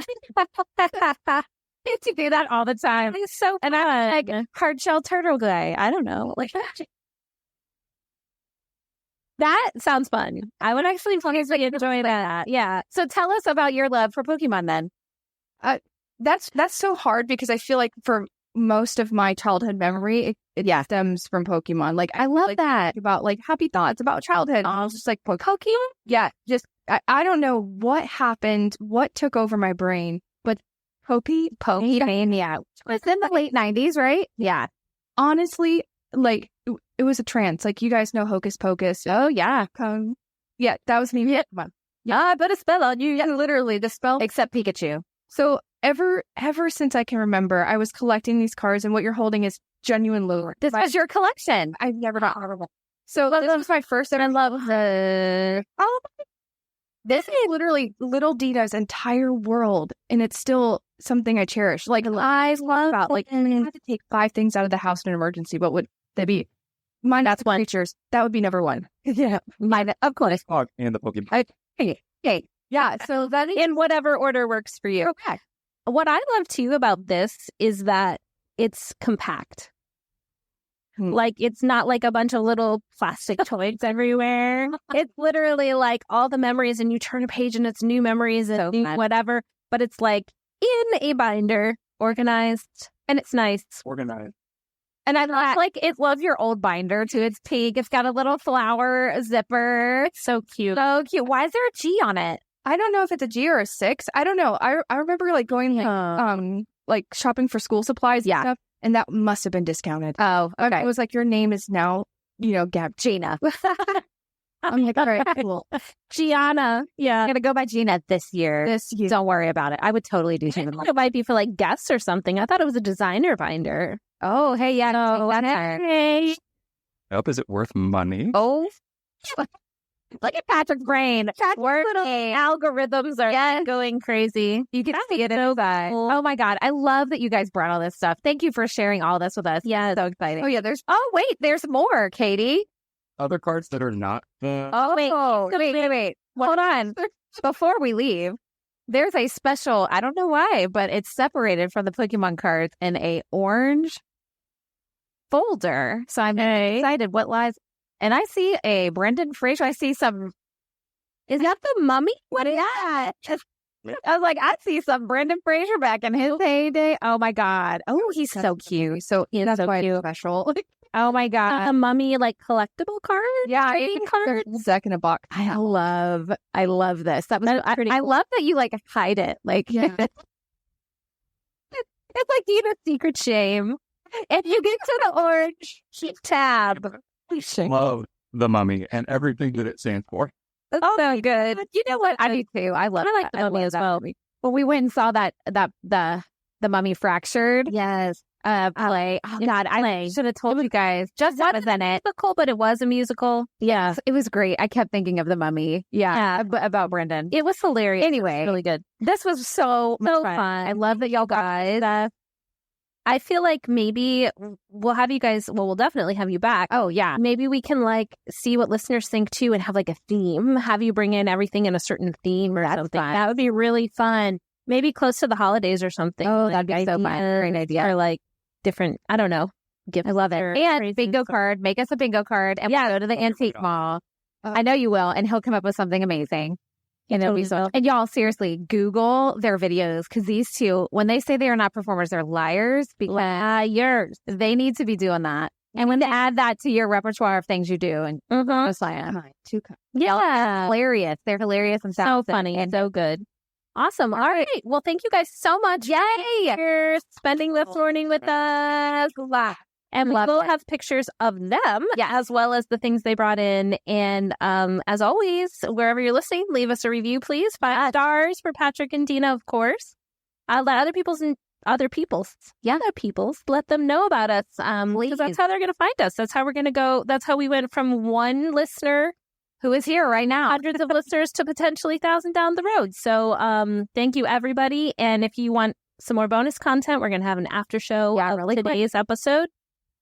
Speaker 1: do that all the time.
Speaker 2: It's so
Speaker 1: and I like hard shell turtle guy. I don't know. Like
Speaker 2: that sounds fun. I would actually enjoy that. Yeah.
Speaker 1: So tell us about your love for Pokemon then.
Speaker 4: That's so hard because I feel like for most of my childhood memory, it stems from Pokemon. Like I love that about like happy thoughts about childhood. I was just like Pokemon. Yeah, just I don't know what happened, what took over my brain, but
Speaker 1: Pokemon. Yeah, it was in the late 90s, right?
Speaker 4: Yeah. Honestly, like it was a trance. Like you guys know Hocus Pocus.
Speaker 1: Oh yeah,
Speaker 4: yeah, that was me.
Speaker 1: Yeah, I put a spell on you.
Speaker 4: Yeah, literally the spell.
Speaker 1: Except Pikachu.
Speaker 4: So ever since I can remember, I was collecting these cards, and what you're holding is genuine lore.
Speaker 1: This was your collection.
Speaker 4: I've never gotten over. So this was my first.
Speaker 1: I love her.
Speaker 4: Oh, this is literally Little Dina's entire world, and it's still something I cherish. Like I love about like I had to take 5 things out of the house in an emergency. What would they be? Mine. That's one. Creatures. That would be number 1.
Speaker 1: Yeah, mine. Of course.
Speaker 3: Pog and the Pokemon.
Speaker 1: Okay.
Speaker 4: Yeah. So that is
Speaker 2: in whatever order works for you.
Speaker 4: Okay.
Speaker 2: What I love too about this is that it's compact. Like it's not like a bunch of little plastic toys everywhere. It's literally like all the memories, and you turn a page and it's new memories and new whatever. But it's like in a binder, organized, and it's nice.
Speaker 3: Organized.
Speaker 1: And I love your old binder too. It's pink. It's got a little flower zipper.
Speaker 2: It's so cute.
Speaker 1: So cute. Why is there a G on it?
Speaker 4: I don't know if it's a G or a 6. I don't know. I remember like going like shopping for school supplies and stuff, and that must have been discounted.
Speaker 1: Oh, okay.
Speaker 4: It was like your name is now,
Speaker 1: Gina.
Speaker 4: I'm like, all right, cool.
Speaker 1: Gianna.
Speaker 2: Yeah.
Speaker 1: I'm going to go by Gina this year. Don't worry about it. I would totally do Gina.
Speaker 2: It might be for like guests or something. I thought it was a designer binder.
Speaker 1: Oh, hey, yeah. No,
Speaker 2: hey.
Speaker 3: Nope. Is it worth money?
Speaker 1: Oh. Look at Patrick's brain.
Speaker 2: Little algorithms are going crazy.
Speaker 1: You can see it inside. Oh my God. I love that you guys brought all this stuff. Thank you for sharing all this with us.
Speaker 2: Yeah.
Speaker 1: So exciting.
Speaker 4: Oh yeah,
Speaker 1: there's more, Katie.
Speaker 3: Other cards that are not the...
Speaker 1: Oh, wait. Hold on. Before we leave, there's a special, I don't know why, but it's separated from the Pokemon cards in a orange folder. So I'm excited what lies. And I see a Brendan Fraser. I see some.
Speaker 2: Is that the mummy?
Speaker 1: What is that? I was like, I see some Brendan Fraser back in his heyday. Oh my God. Oh, he's so cute.
Speaker 4: So that's
Speaker 1: so
Speaker 4: why
Speaker 1: cute.
Speaker 4: it's special.
Speaker 1: Oh my God.
Speaker 2: A mummy like collectible card?
Speaker 1: Yeah,
Speaker 2: trading card.
Speaker 4: Zach in a box.
Speaker 1: I love this. That was pretty cool. I love that you like hide it. Like,
Speaker 4: yeah.
Speaker 1: It's like Dina's secret shame. If you get to the orange tab.
Speaker 3: Love the Mummy and everything that it stands for.
Speaker 1: That's so good. You know what? I do too. I like the Mummy as well. When we went and saw the Mummy Fractured.
Speaker 2: Yes.
Speaker 1: Play. Oh God, I should have told you guys. Just
Speaker 2: that
Speaker 1: was in it.
Speaker 2: Musical, but it was a musical.
Speaker 1: Yeah, it was great. I kept thinking of the Mummy. Yeah. About Brendan.
Speaker 2: It was hilarious.
Speaker 1: Anyway,
Speaker 2: really good.
Speaker 1: This was so much fun. I love that y'all guys.
Speaker 2: I feel like maybe we'll have you guys, we'll definitely have you back.
Speaker 1: Oh, yeah.
Speaker 2: Maybe we can like see what listeners think too and have like a theme, have you bring in everything in a certain theme or something.
Speaker 1: Fun.
Speaker 2: That would be really fun. Maybe close to the holidays or something.
Speaker 1: Oh,
Speaker 2: like
Speaker 1: that'd be so fun. Great idea.
Speaker 2: Or like different, I don't know.
Speaker 1: I love it. And bingo card. Make us a bingo card and we'll go to the antique mall. I know you will. And he'll come up with something amazing. And it'll be so. And y'all, seriously, Google their videos because these two, when they say they are not performers, they're liars. Liars. They need to be doing that. And when to add that to your repertoire of things you do, and just like,
Speaker 2: yeah,
Speaker 1: hilarious. They're hilarious and
Speaker 2: so funny and so good. Awesome. All right. Well, thank you guys so much.
Speaker 1: Yay!
Speaker 2: For spending this morning with us. And we will have pictures of them as well as the things they brought in. And as always, wherever you're listening, leave us a review, please. 5 stars for Patrick and Dina, of course. Let other people's, let them know about us. Because that's how they're going to find us. That's how we're going to go. That's how we went from one listener
Speaker 1: who is here right now,
Speaker 2: hundreds of listeners to potentially 1,000 down the road. So thank you, everybody. And if you want some more bonus content, we're going to have an after show of today's episode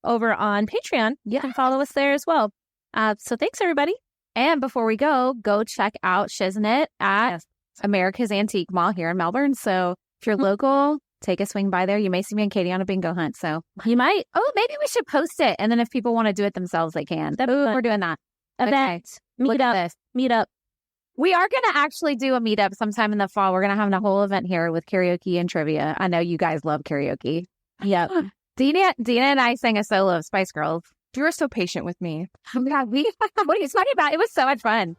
Speaker 2: over on Patreon. You can follow us there as well. So thanks, everybody.
Speaker 1: And before we go check out Shiznit at America's Antique Mall here in Melbourne. So if you're local, take a swing by there. You may see me and Katie on a bingo hunt. So
Speaker 2: you might.
Speaker 1: Oh, maybe we should post it. And then if people want to do it themselves, they can. We're doing that.
Speaker 2: Event. Meet up.
Speaker 1: We are going to actually do a meetup sometime in the fall. We're going to have a whole event here with karaoke and trivia. I know you guys love karaoke.
Speaker 2: Yep.
Speaker 1: Dina and I sang a solo of Spice Girls.
Speaker 4: You were so patient with me.
Speaker 1: What are you talking about? It was so much fun.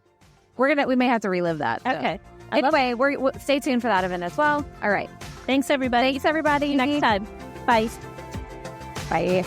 Speaker 1: We may have to relive that. So.
Speaker 2: Okay.
Speaker 1: Anyway, we'll stay tuned for that event as well. All right.
Speaker 2: Thanks, everybody.
Speaker 1: Next time.
Speaker 2: Bye.
Speaker 1: Bye.